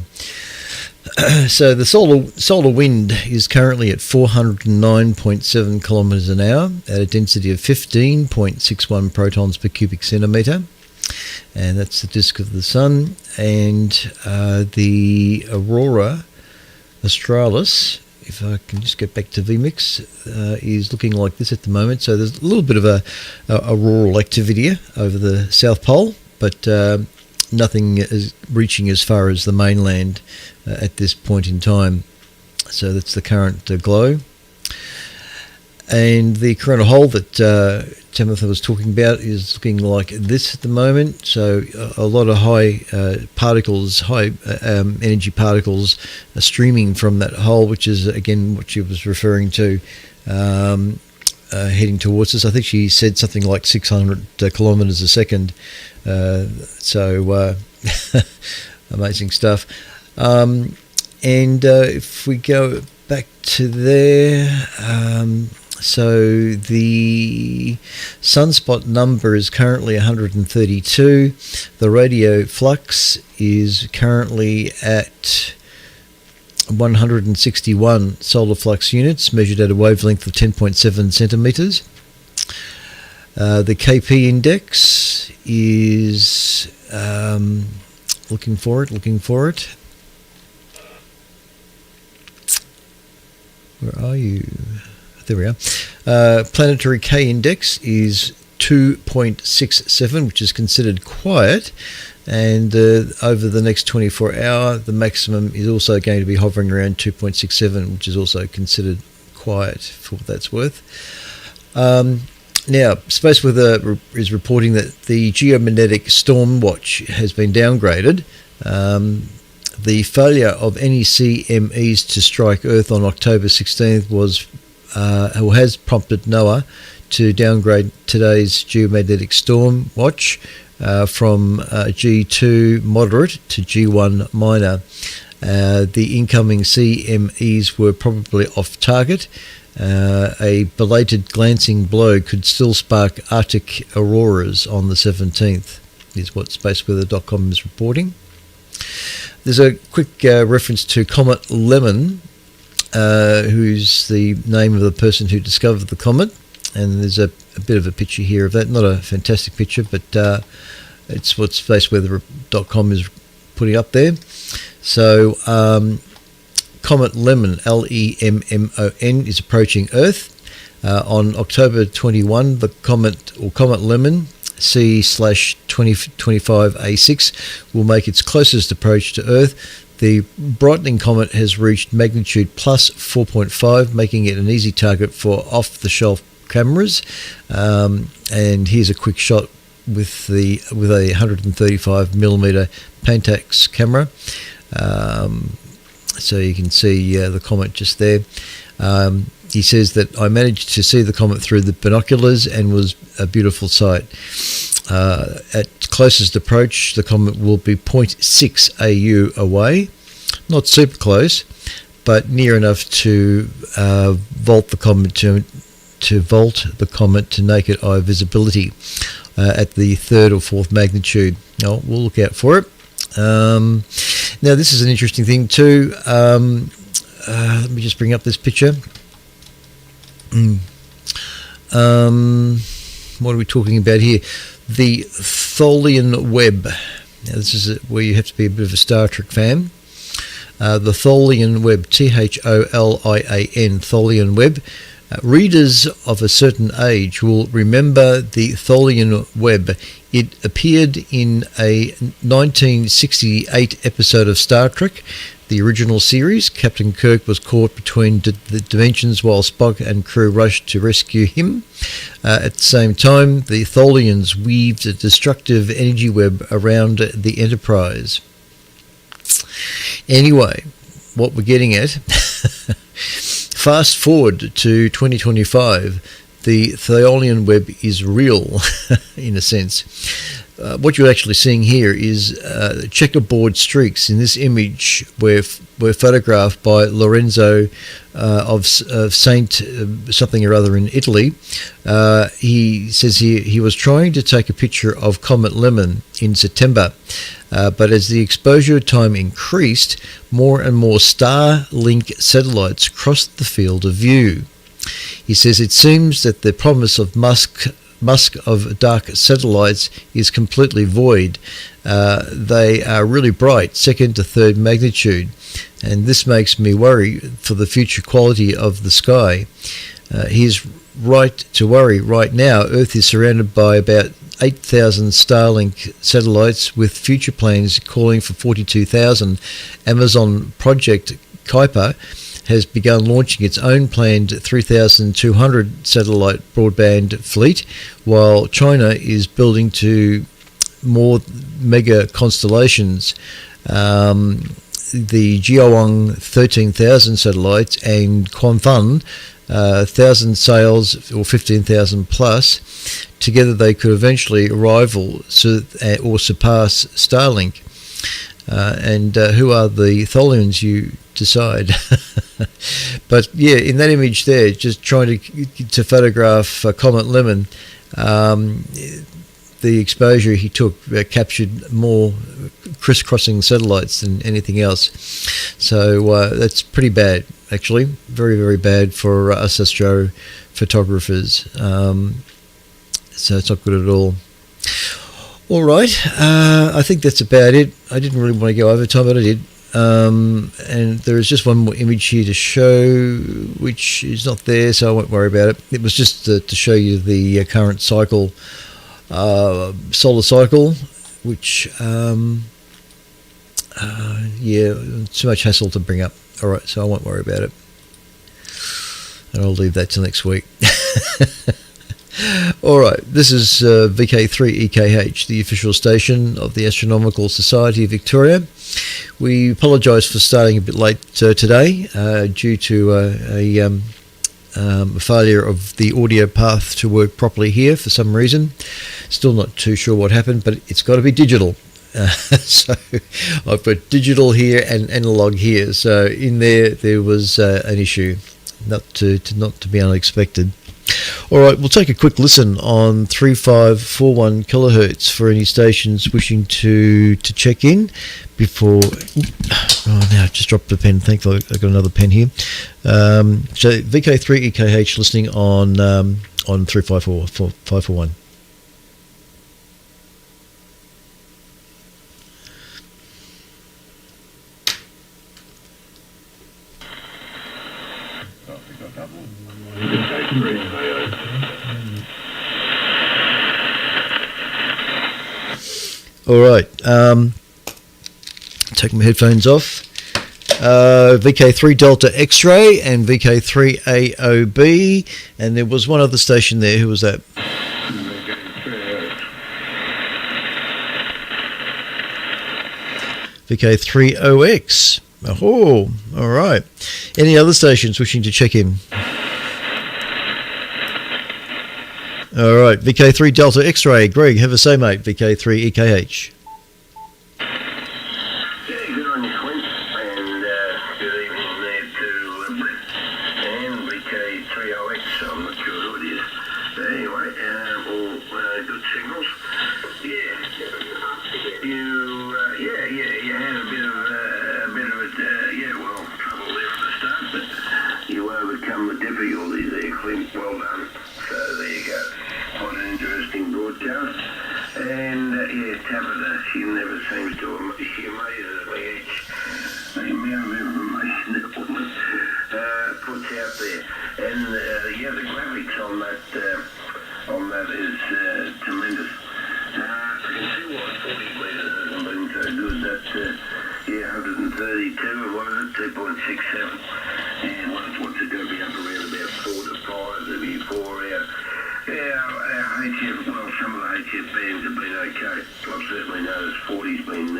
So the solar wind is currently at 409.7 kilometres an hour at a density of 15.61 protons per cubic centimetre, and that's the disk of the sun. And the aurora australis, if I can just get back to VMix, is looking like this at the moment. So there's a little bit of a auroral activity over the South Pole, but nothing is reaching as far as the mainland at this point in time. So that's the current glow. And the coronal hole that Timothy was talking about is looking like this at the moment. So a lot of high particles, high energy particles are streaming from that hole, which is again what she was referring to, heading towards us. I think she said something like 600 kilometres a second. So amazing stuff. And if we go back to there, so the sunspot number is currently 132. The radio flux is currently at 161 solar flux units measured at a wavelength of 10.7 centimetres. The KP index is looking for it. Where are you? There we are. Planetary K index is 2.67, which is considered quiet, and over the next 24 hour, the maximum is also going to be hovering around 2.67, which is also considered quiet, for what that's worth. Now, Space Weather is reporting that the geomagnetic storm watch has been downgraded. The failure of any CMEs to strike Earth on October 16th has prompted NOAA to downgrade today's geomagnetic storm watch from G2 moderate to G1 minor. The incoming CMEs were probably off target. A belated glancing blow could still spark Arctic auroras on the 17th, is what spaceweather.com is reporting. There's a quick reference to Comet Lemon, who's the name of the person who discovered the comet, and there's a bit of a picture here of that. Not a fantastic picture, but it's what spaceweather.com is putting up there. So Comet Lemon, Lemon, is approaching Earth. On October 21, the comet Lemon C/2025A6 will make its closest approach to Earth. The brightening comet has reached magnitude plus 4.5, making it an easy target for off-the-shelf cameras. And here's a quick shot with a 135mm Pentax camera. So you can see the comet just there. He says that I managed to see the comet through the binoculars and was a beautiful sight. At closest approach, the comet will be 0.6 AU away. Not super close, but near enough to vault the comet to naked eye visibility at the 3rd or 4th magnitude. We'll look out for it. Now, this is an interesting thing too. Let me just bring up this picture. What are we talking about here? The Tholian Web. Now, this is where you have to be a bit of a Star Trek fan. The Tholian Web, Tholian, Tholian Web. Readers of a certain age will remember the Tholian Web. It appeared in a 1968 episode of Star Trek, the original series. Captain Kirk was caught between the dimensions while Spock and crew rushed to rescue him. At the same time, the Tholians weaved a destructive energy web around the Enterprise. Anyway, what we're getting at... Fast forward to 2025, the Tholian Web is real, in a sense. What you're actually seeing here is checkerboard streaks in this image were photographed by Lorenzo of Saint something or other in Italy. He says he was trying to take a picture of Comet Lemon in September, but as the exposure time increased, more and more Starlink satellites crossed the field of view. He says it seems that the promise of Musk of dark satellites is completely void. They are really bright, 2nd to 3rd magnitude, and this makes me worry for the future quality of the sky. He's right to worry. Right now, Earth is surrounded by about 8,000 Starlink satellites, with future plans calling for 42,000. Amazon Project Kuiper has begun launching its own planned 3,200 satellite broadband fleet, while China is building to more mega constellations. The Jiaowang 13,000 satellites and Quanfan 1,000 sails or 15,000 plus. Together they could eventually rival or surpass Starlink. And who are the Tholians, you decide. But yeah, in that image there, just trying to photograph Comet Lemon, the exposure he took captured more crisscrossing satellites than anything else. So that's pretty bad, actually. Very, very bad for us astrophotographers. So it's not good at all. All right, I think that's about it. I didn't really want to go over time, but I did. And there is just one more image here to show, which is not there, so I won't worry about it. It was just to show you the current cycle, solar cycle, which, yeah, too much hassle to bring up. All right, so I won't worry about it. And I'll leave that till next week. All right, this is VK3EKH, the official station of the Astronomical Society of Victoria. We apologise for starting a bit late today due to a failure of the audio path to work properly here for some reason. Still not too sure what happened, but it's got to be digital. So I've got digital here and analog here. So in there was an issue, not to be unexpected. All right, we'll take a quick listen on 3541 kilohertz for any stations wishing to check in before. Oh, now I've just dropped the pen. Thankfully, I've got another pen here. So VK3EKH listening on 3541. All right, take my headphones off. VK3 Delta X-ray and VK3 AOB, and there was one other station there. Who was that? VK3 OX. Oh, all right. Any other stations wishing to check in? All right, VK3 Delta X-ray. Greg, have a say, mate. VK3 EKH. Yeah, good on you, Clint, and good evening there to and VK3OX. I'm not sure who it is. But anyway, all good signals. Yeah, you had a bit of trouble there at the start, but you overcome the difficulties there, Clint. Well done. So there you go. Quite an interesting broadcast. And Tabitha, she never seems to, she amazes me the amount of information that woman puts out there. And the graphics on that is tremendous. I can see why 40 metres hasn't been so good. That's 132, and what is it, 2.67. And what's it going to be up around about 4 to 5, there'll be 4 out. Yeah, our HF, well, some of the HF bands have been okay. I've certainly noticed 40's been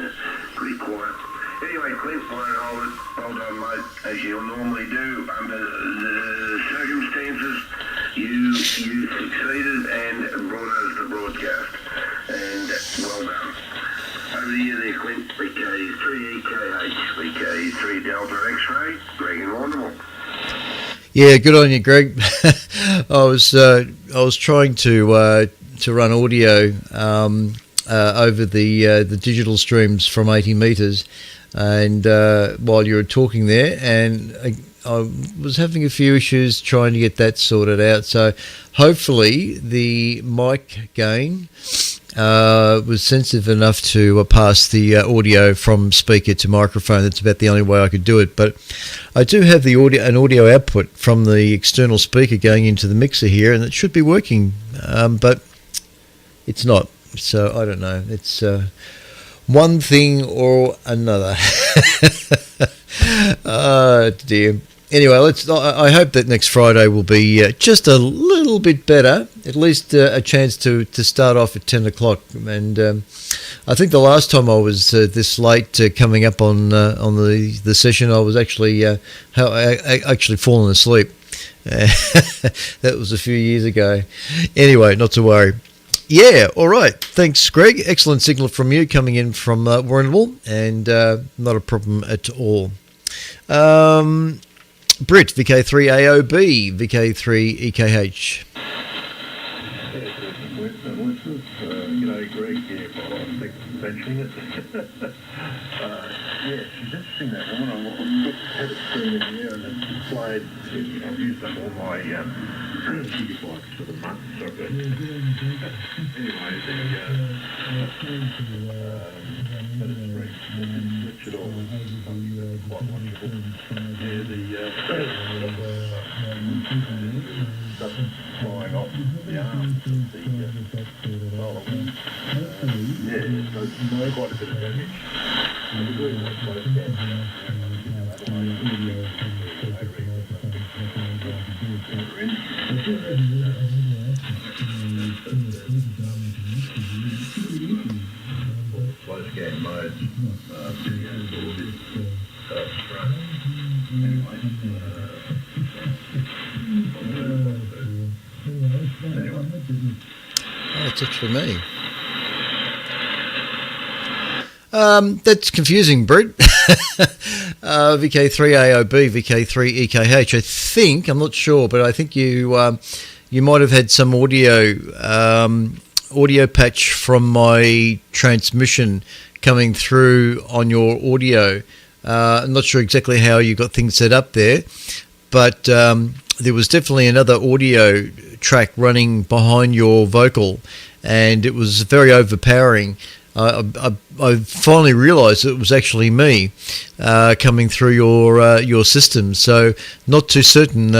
pretty quiet. Anyway, Clint, won't hold it. Hold on, mate, as you'll normally do under the circumstances. You succeeded and brought us the broadcast. And well done. Over to you there, Clint. VK3 EKH, VK3 Delta X-ray, Greg and Warrnambool. Yeah, good on you, Greg. I was trying to run audio over the digital streams from 80 meters, and while you were talking there, and I was having a few issues trying to get that sorted out. So hopefully the mic gain was sensitive enough to pass the audio from speaker to microphone. That's about the only way I could do it. But I do have an audio output from the external speaker going into the mixer here, and it should be working, but it's not. So I don't know. It's one thing or another. Oh dear. Anyway, I hope that next Friday will be just a little bit better. At least a chance to start off at 10 o'clock. And I think the last time I was this late coming up on the session, I was actually fallen asleep. That was a few years ago. Anyway, not to worry. Yeah, all right. Thanks, Greg. Excellent signal from you coming in from Warrnambool, and not a problem at all. Brit, VK3 AOB, VK3 EKH. G'day, mentioning it. Yeah, she's interesting, that woman. I had it screen in here and it's displayed. I've used up all my gigabytes for the month. So I've got... Anyway, there you go. But it's free. Switch it all. Quite wonderful. Yeah, the stuff flying off the arms of the solar wind. Yeah, so it's quite a bit of damage. Close game mode. Oh, it's actually me. That's confusing, Brett. VK3AOB, VK3EKH. I think, I'm not sure, but I think you might have had some audio patch from my transmission coming through on your audio. I'm not sure exactly how you got things set up there, but there was definitely another audio track running behind your vocal, and it was very overpowering. I finally realised it was actually me coming through your system. So not too certain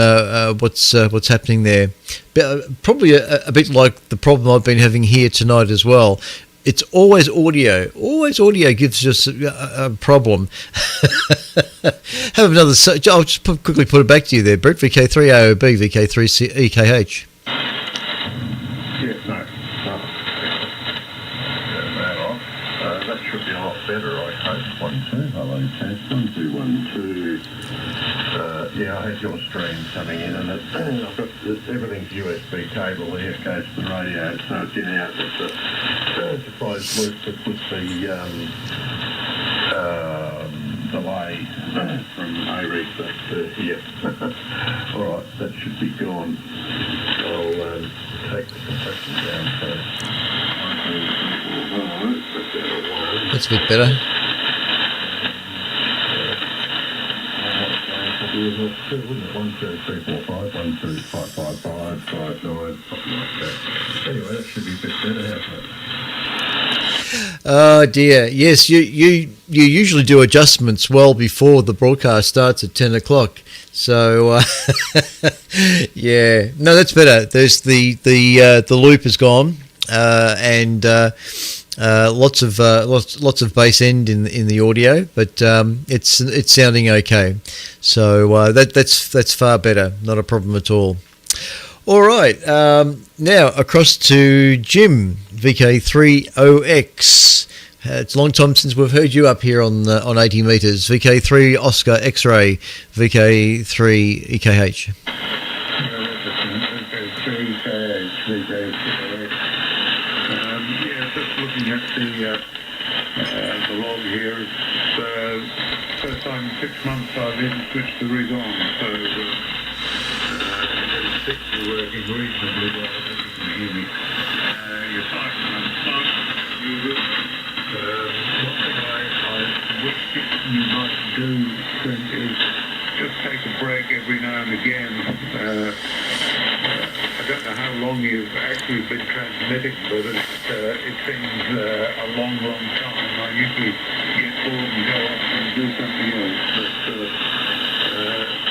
what's happening there. Probably a bit like the problem I've been having here tonight as well. It's always audio. Always audio gives us a problem. Have another. I'll just quickly put it back to you there, Brett. VK3AOB, VK3EKH. That should be a lot better, I hope. 1, 2, hello, test. 1, 2, 1, 2. Yeah, I had your stream coming in, and I've got everything's USB cable here. It goes to the radio, so it's in out. It's a surprise work to put the delay from A-Reef up to here. All right, that should be gone. I'll take the compression down first. That's a bit better. Wouldn't it? 1, 2, 3, 4, 5, 1, 2, 5, 5, 5, 5, 9, something like that. Anyway, that should be a bit better, hasn't it? Oh dear. Yes, you usually do adjustments well before the broadcast starts at 10 o'clock. So yeah, no, that's better. There's the loop is gone, and lots of bass end in the audio, but it's sounding okay. So that's far better. Not a problem at all. All right, now across to Jim, VK3OX. It's a long time since we've heard you up here on 80 metres. VK3 Oscar X-Ray, VK3EKH. Looking at the log here, it's first time in 6 months I've even switched the rig on, so it's working reasonably well. You can hear me. You're cycling on site. One thing I wish you might do is just take a break every now and again. I don't know how long you've actually been transmitting, but it seems a long time. I usually get bored and go off and do something else, but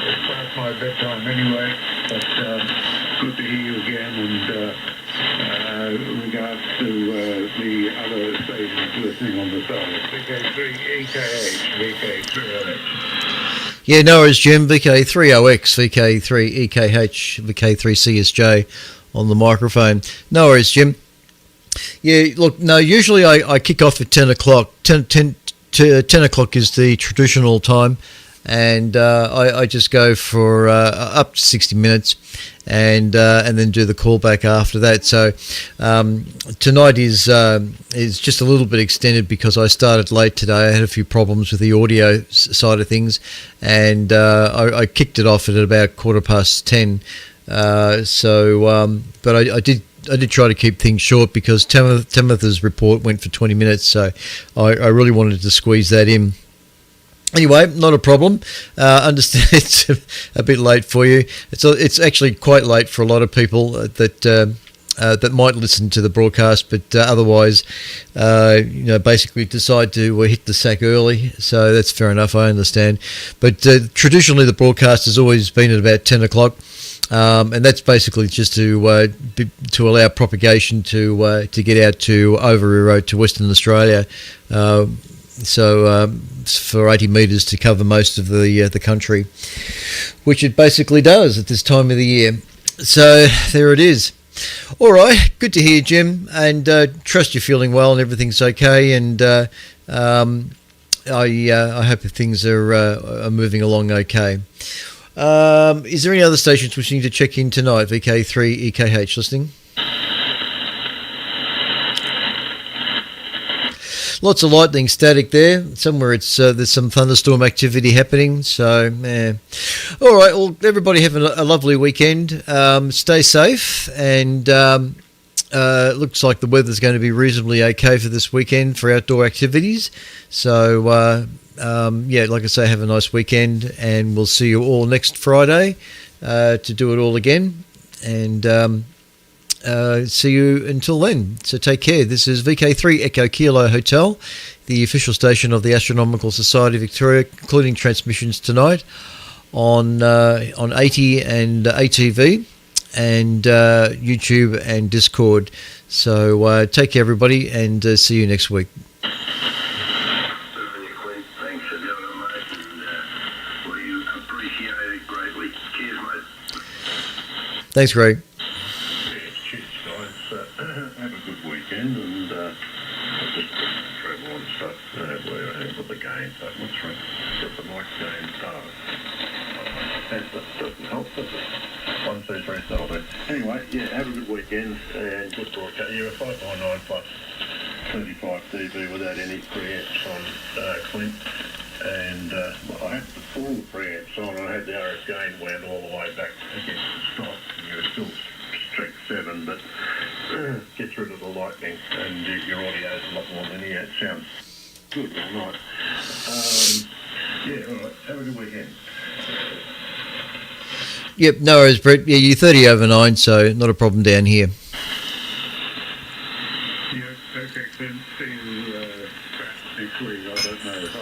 it's past my bedtime anyway. But good to hear you again, and regards to the other stations listening on the side. VK3EKH, VK3OX. Yeah, no worries, Jim. VK3OX, VK3EKH, VK3CSJ on the microphone. No worries, Jim. Yeah, look, no, usually I kick off at 10 o'clock. 10 o'clock is the traditional time, and I just go for up to 60 minutes, and then do the callback after that. So tonight is just a little bit extended because I started late today. I had a few problems with the audio side of things, and I kicked it off at about 10:15. But I did did try to keep things short because Tamitha's report went for 20 minutes, so I really wanted to squeeze that in. Anyway, not a problem. Understand it's a bit late for you. It's actually quite late for a lot of people that might listen to the broadcast, but otherwise, basically decide to hit the sack early. So that's fair enough. I understand. But traditionally, the broadcast has always been at about 10 o'clock. And that's basically just to allow propagation to get out to Overy Road to Western Australia. For 80 metres to cover most of the country, which it basically does at this time of the year. So there it is. All right, good to hear, Jim, and trust you're feeling well and everything's okay. And I hope things are moving along okay. Is there any other stations which you need to check in tonight? VK3 EKH listening. Lots of lightning static there. Somewhere there's some thunderstorm activity happening. So, all right. Well, everybody have a lovely weekend. Stay safe, and looks like the weather's going to be reasonably okay for this weekend for outdoor activities. So, like I say, have a nice weekend, and we'll see you all next Friday to do it all again. And see you until then. So take care. This is VK3 Echo Kilo Hotel, the official station of the Astronomical Society of Victoria, including transmissions tonight on 80 and ATV and YouTube and Discord. So take care, everybody, and see you next week. Thanks for doing it, mate, and we appreciate it greatly. Cheers, mate. Thanks, Greg. Have a good weekend, and I'll just travel and stuff where I have the game. So what's right? Got the mic game started. That doesn't help, does it? 1, 2, 3, settle there. Anyway, yeah, have a good weekend and good broadcast. You're a 599 plus 35 dB without any preamps on Clint. And I had the full preamps on, and I had the RF gain wound all the way back against the stop. And you're still strength 7, but get rid of the lightning and your audio is a lot more linear. It sounds good all night. All right. Have a good weekend. Yep, no worries, Brett. Yeah, you're 30 over 9, so not a problem down here. Yeah, okay, then next week, I don't know if I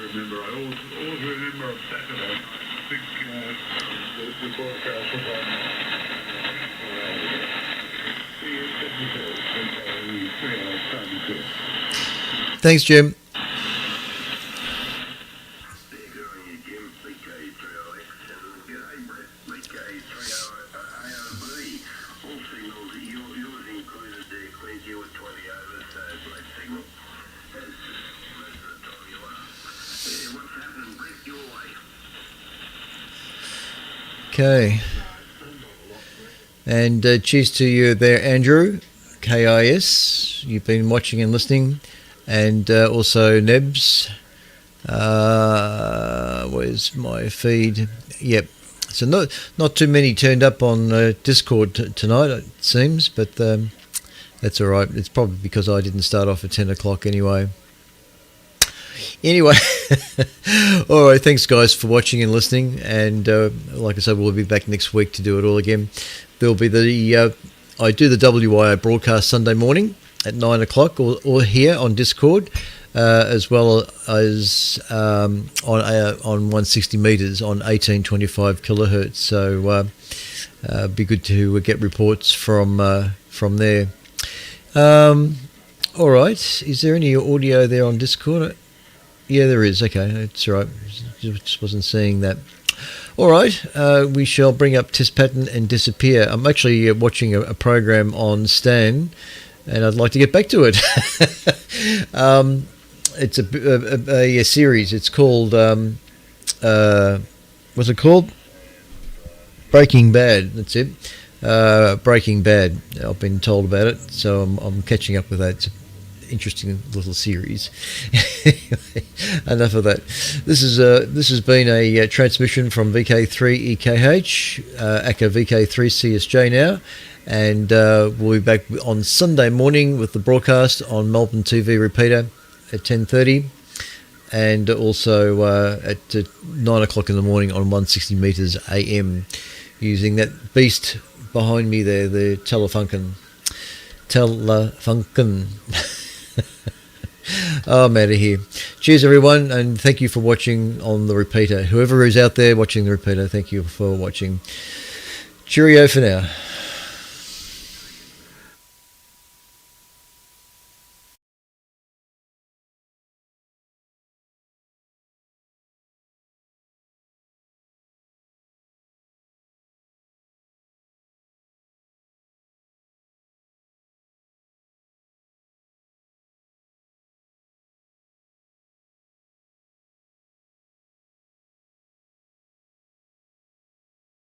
remember. I always remember on Saturday. I think the broadcast was on. Thanks, Jim. Okay. And cheers to you there, Andrew, KIS. You've been watching and listening. And also Nebs. Where's my feed? Yep. So not too many turned up on Discord tonight, it seems, but that's all right. It's probably because I didn't start off at 10 o'clock anyway. Anyway, all right, thanks guys for watching and listening, and like I said, we'll be back next week to do it all again. There'll be I do the WIO broadcast Sunday morning at 9 o'clock or here on Discord, as well as on 160 metres on 1825 kilohertz. So be good to get reports from there. All right, is there any audio there on Discord? Yeah, there is. Okay, it's all right. Just wasn't seeing that. All right, we shall bring up test pattern and disappear. I'm actually watching a program on Stan, and I'd like to get back to it. It's a series. It's called what's it called? Breaking Bad. That's it. Breaking Bad. I've been told about it, so I'm catching up with that. interesting little series. Anyway, enough of that. This has been a transmission from VK3EKH, ACA VK3CSJ now, and we'll be back on Sunday morning with the broadcast on Melbourne TV repeater at 10:30, and also at 9 o'clock in the morning on 160 metres AM, using that beast behind me there, the Telefunken. Oh, I'm out of here. Cheers, everyone, and thank you for watching on the repeater. Whoever is out there watching the repeater, thank you for watching. Cheerio for now.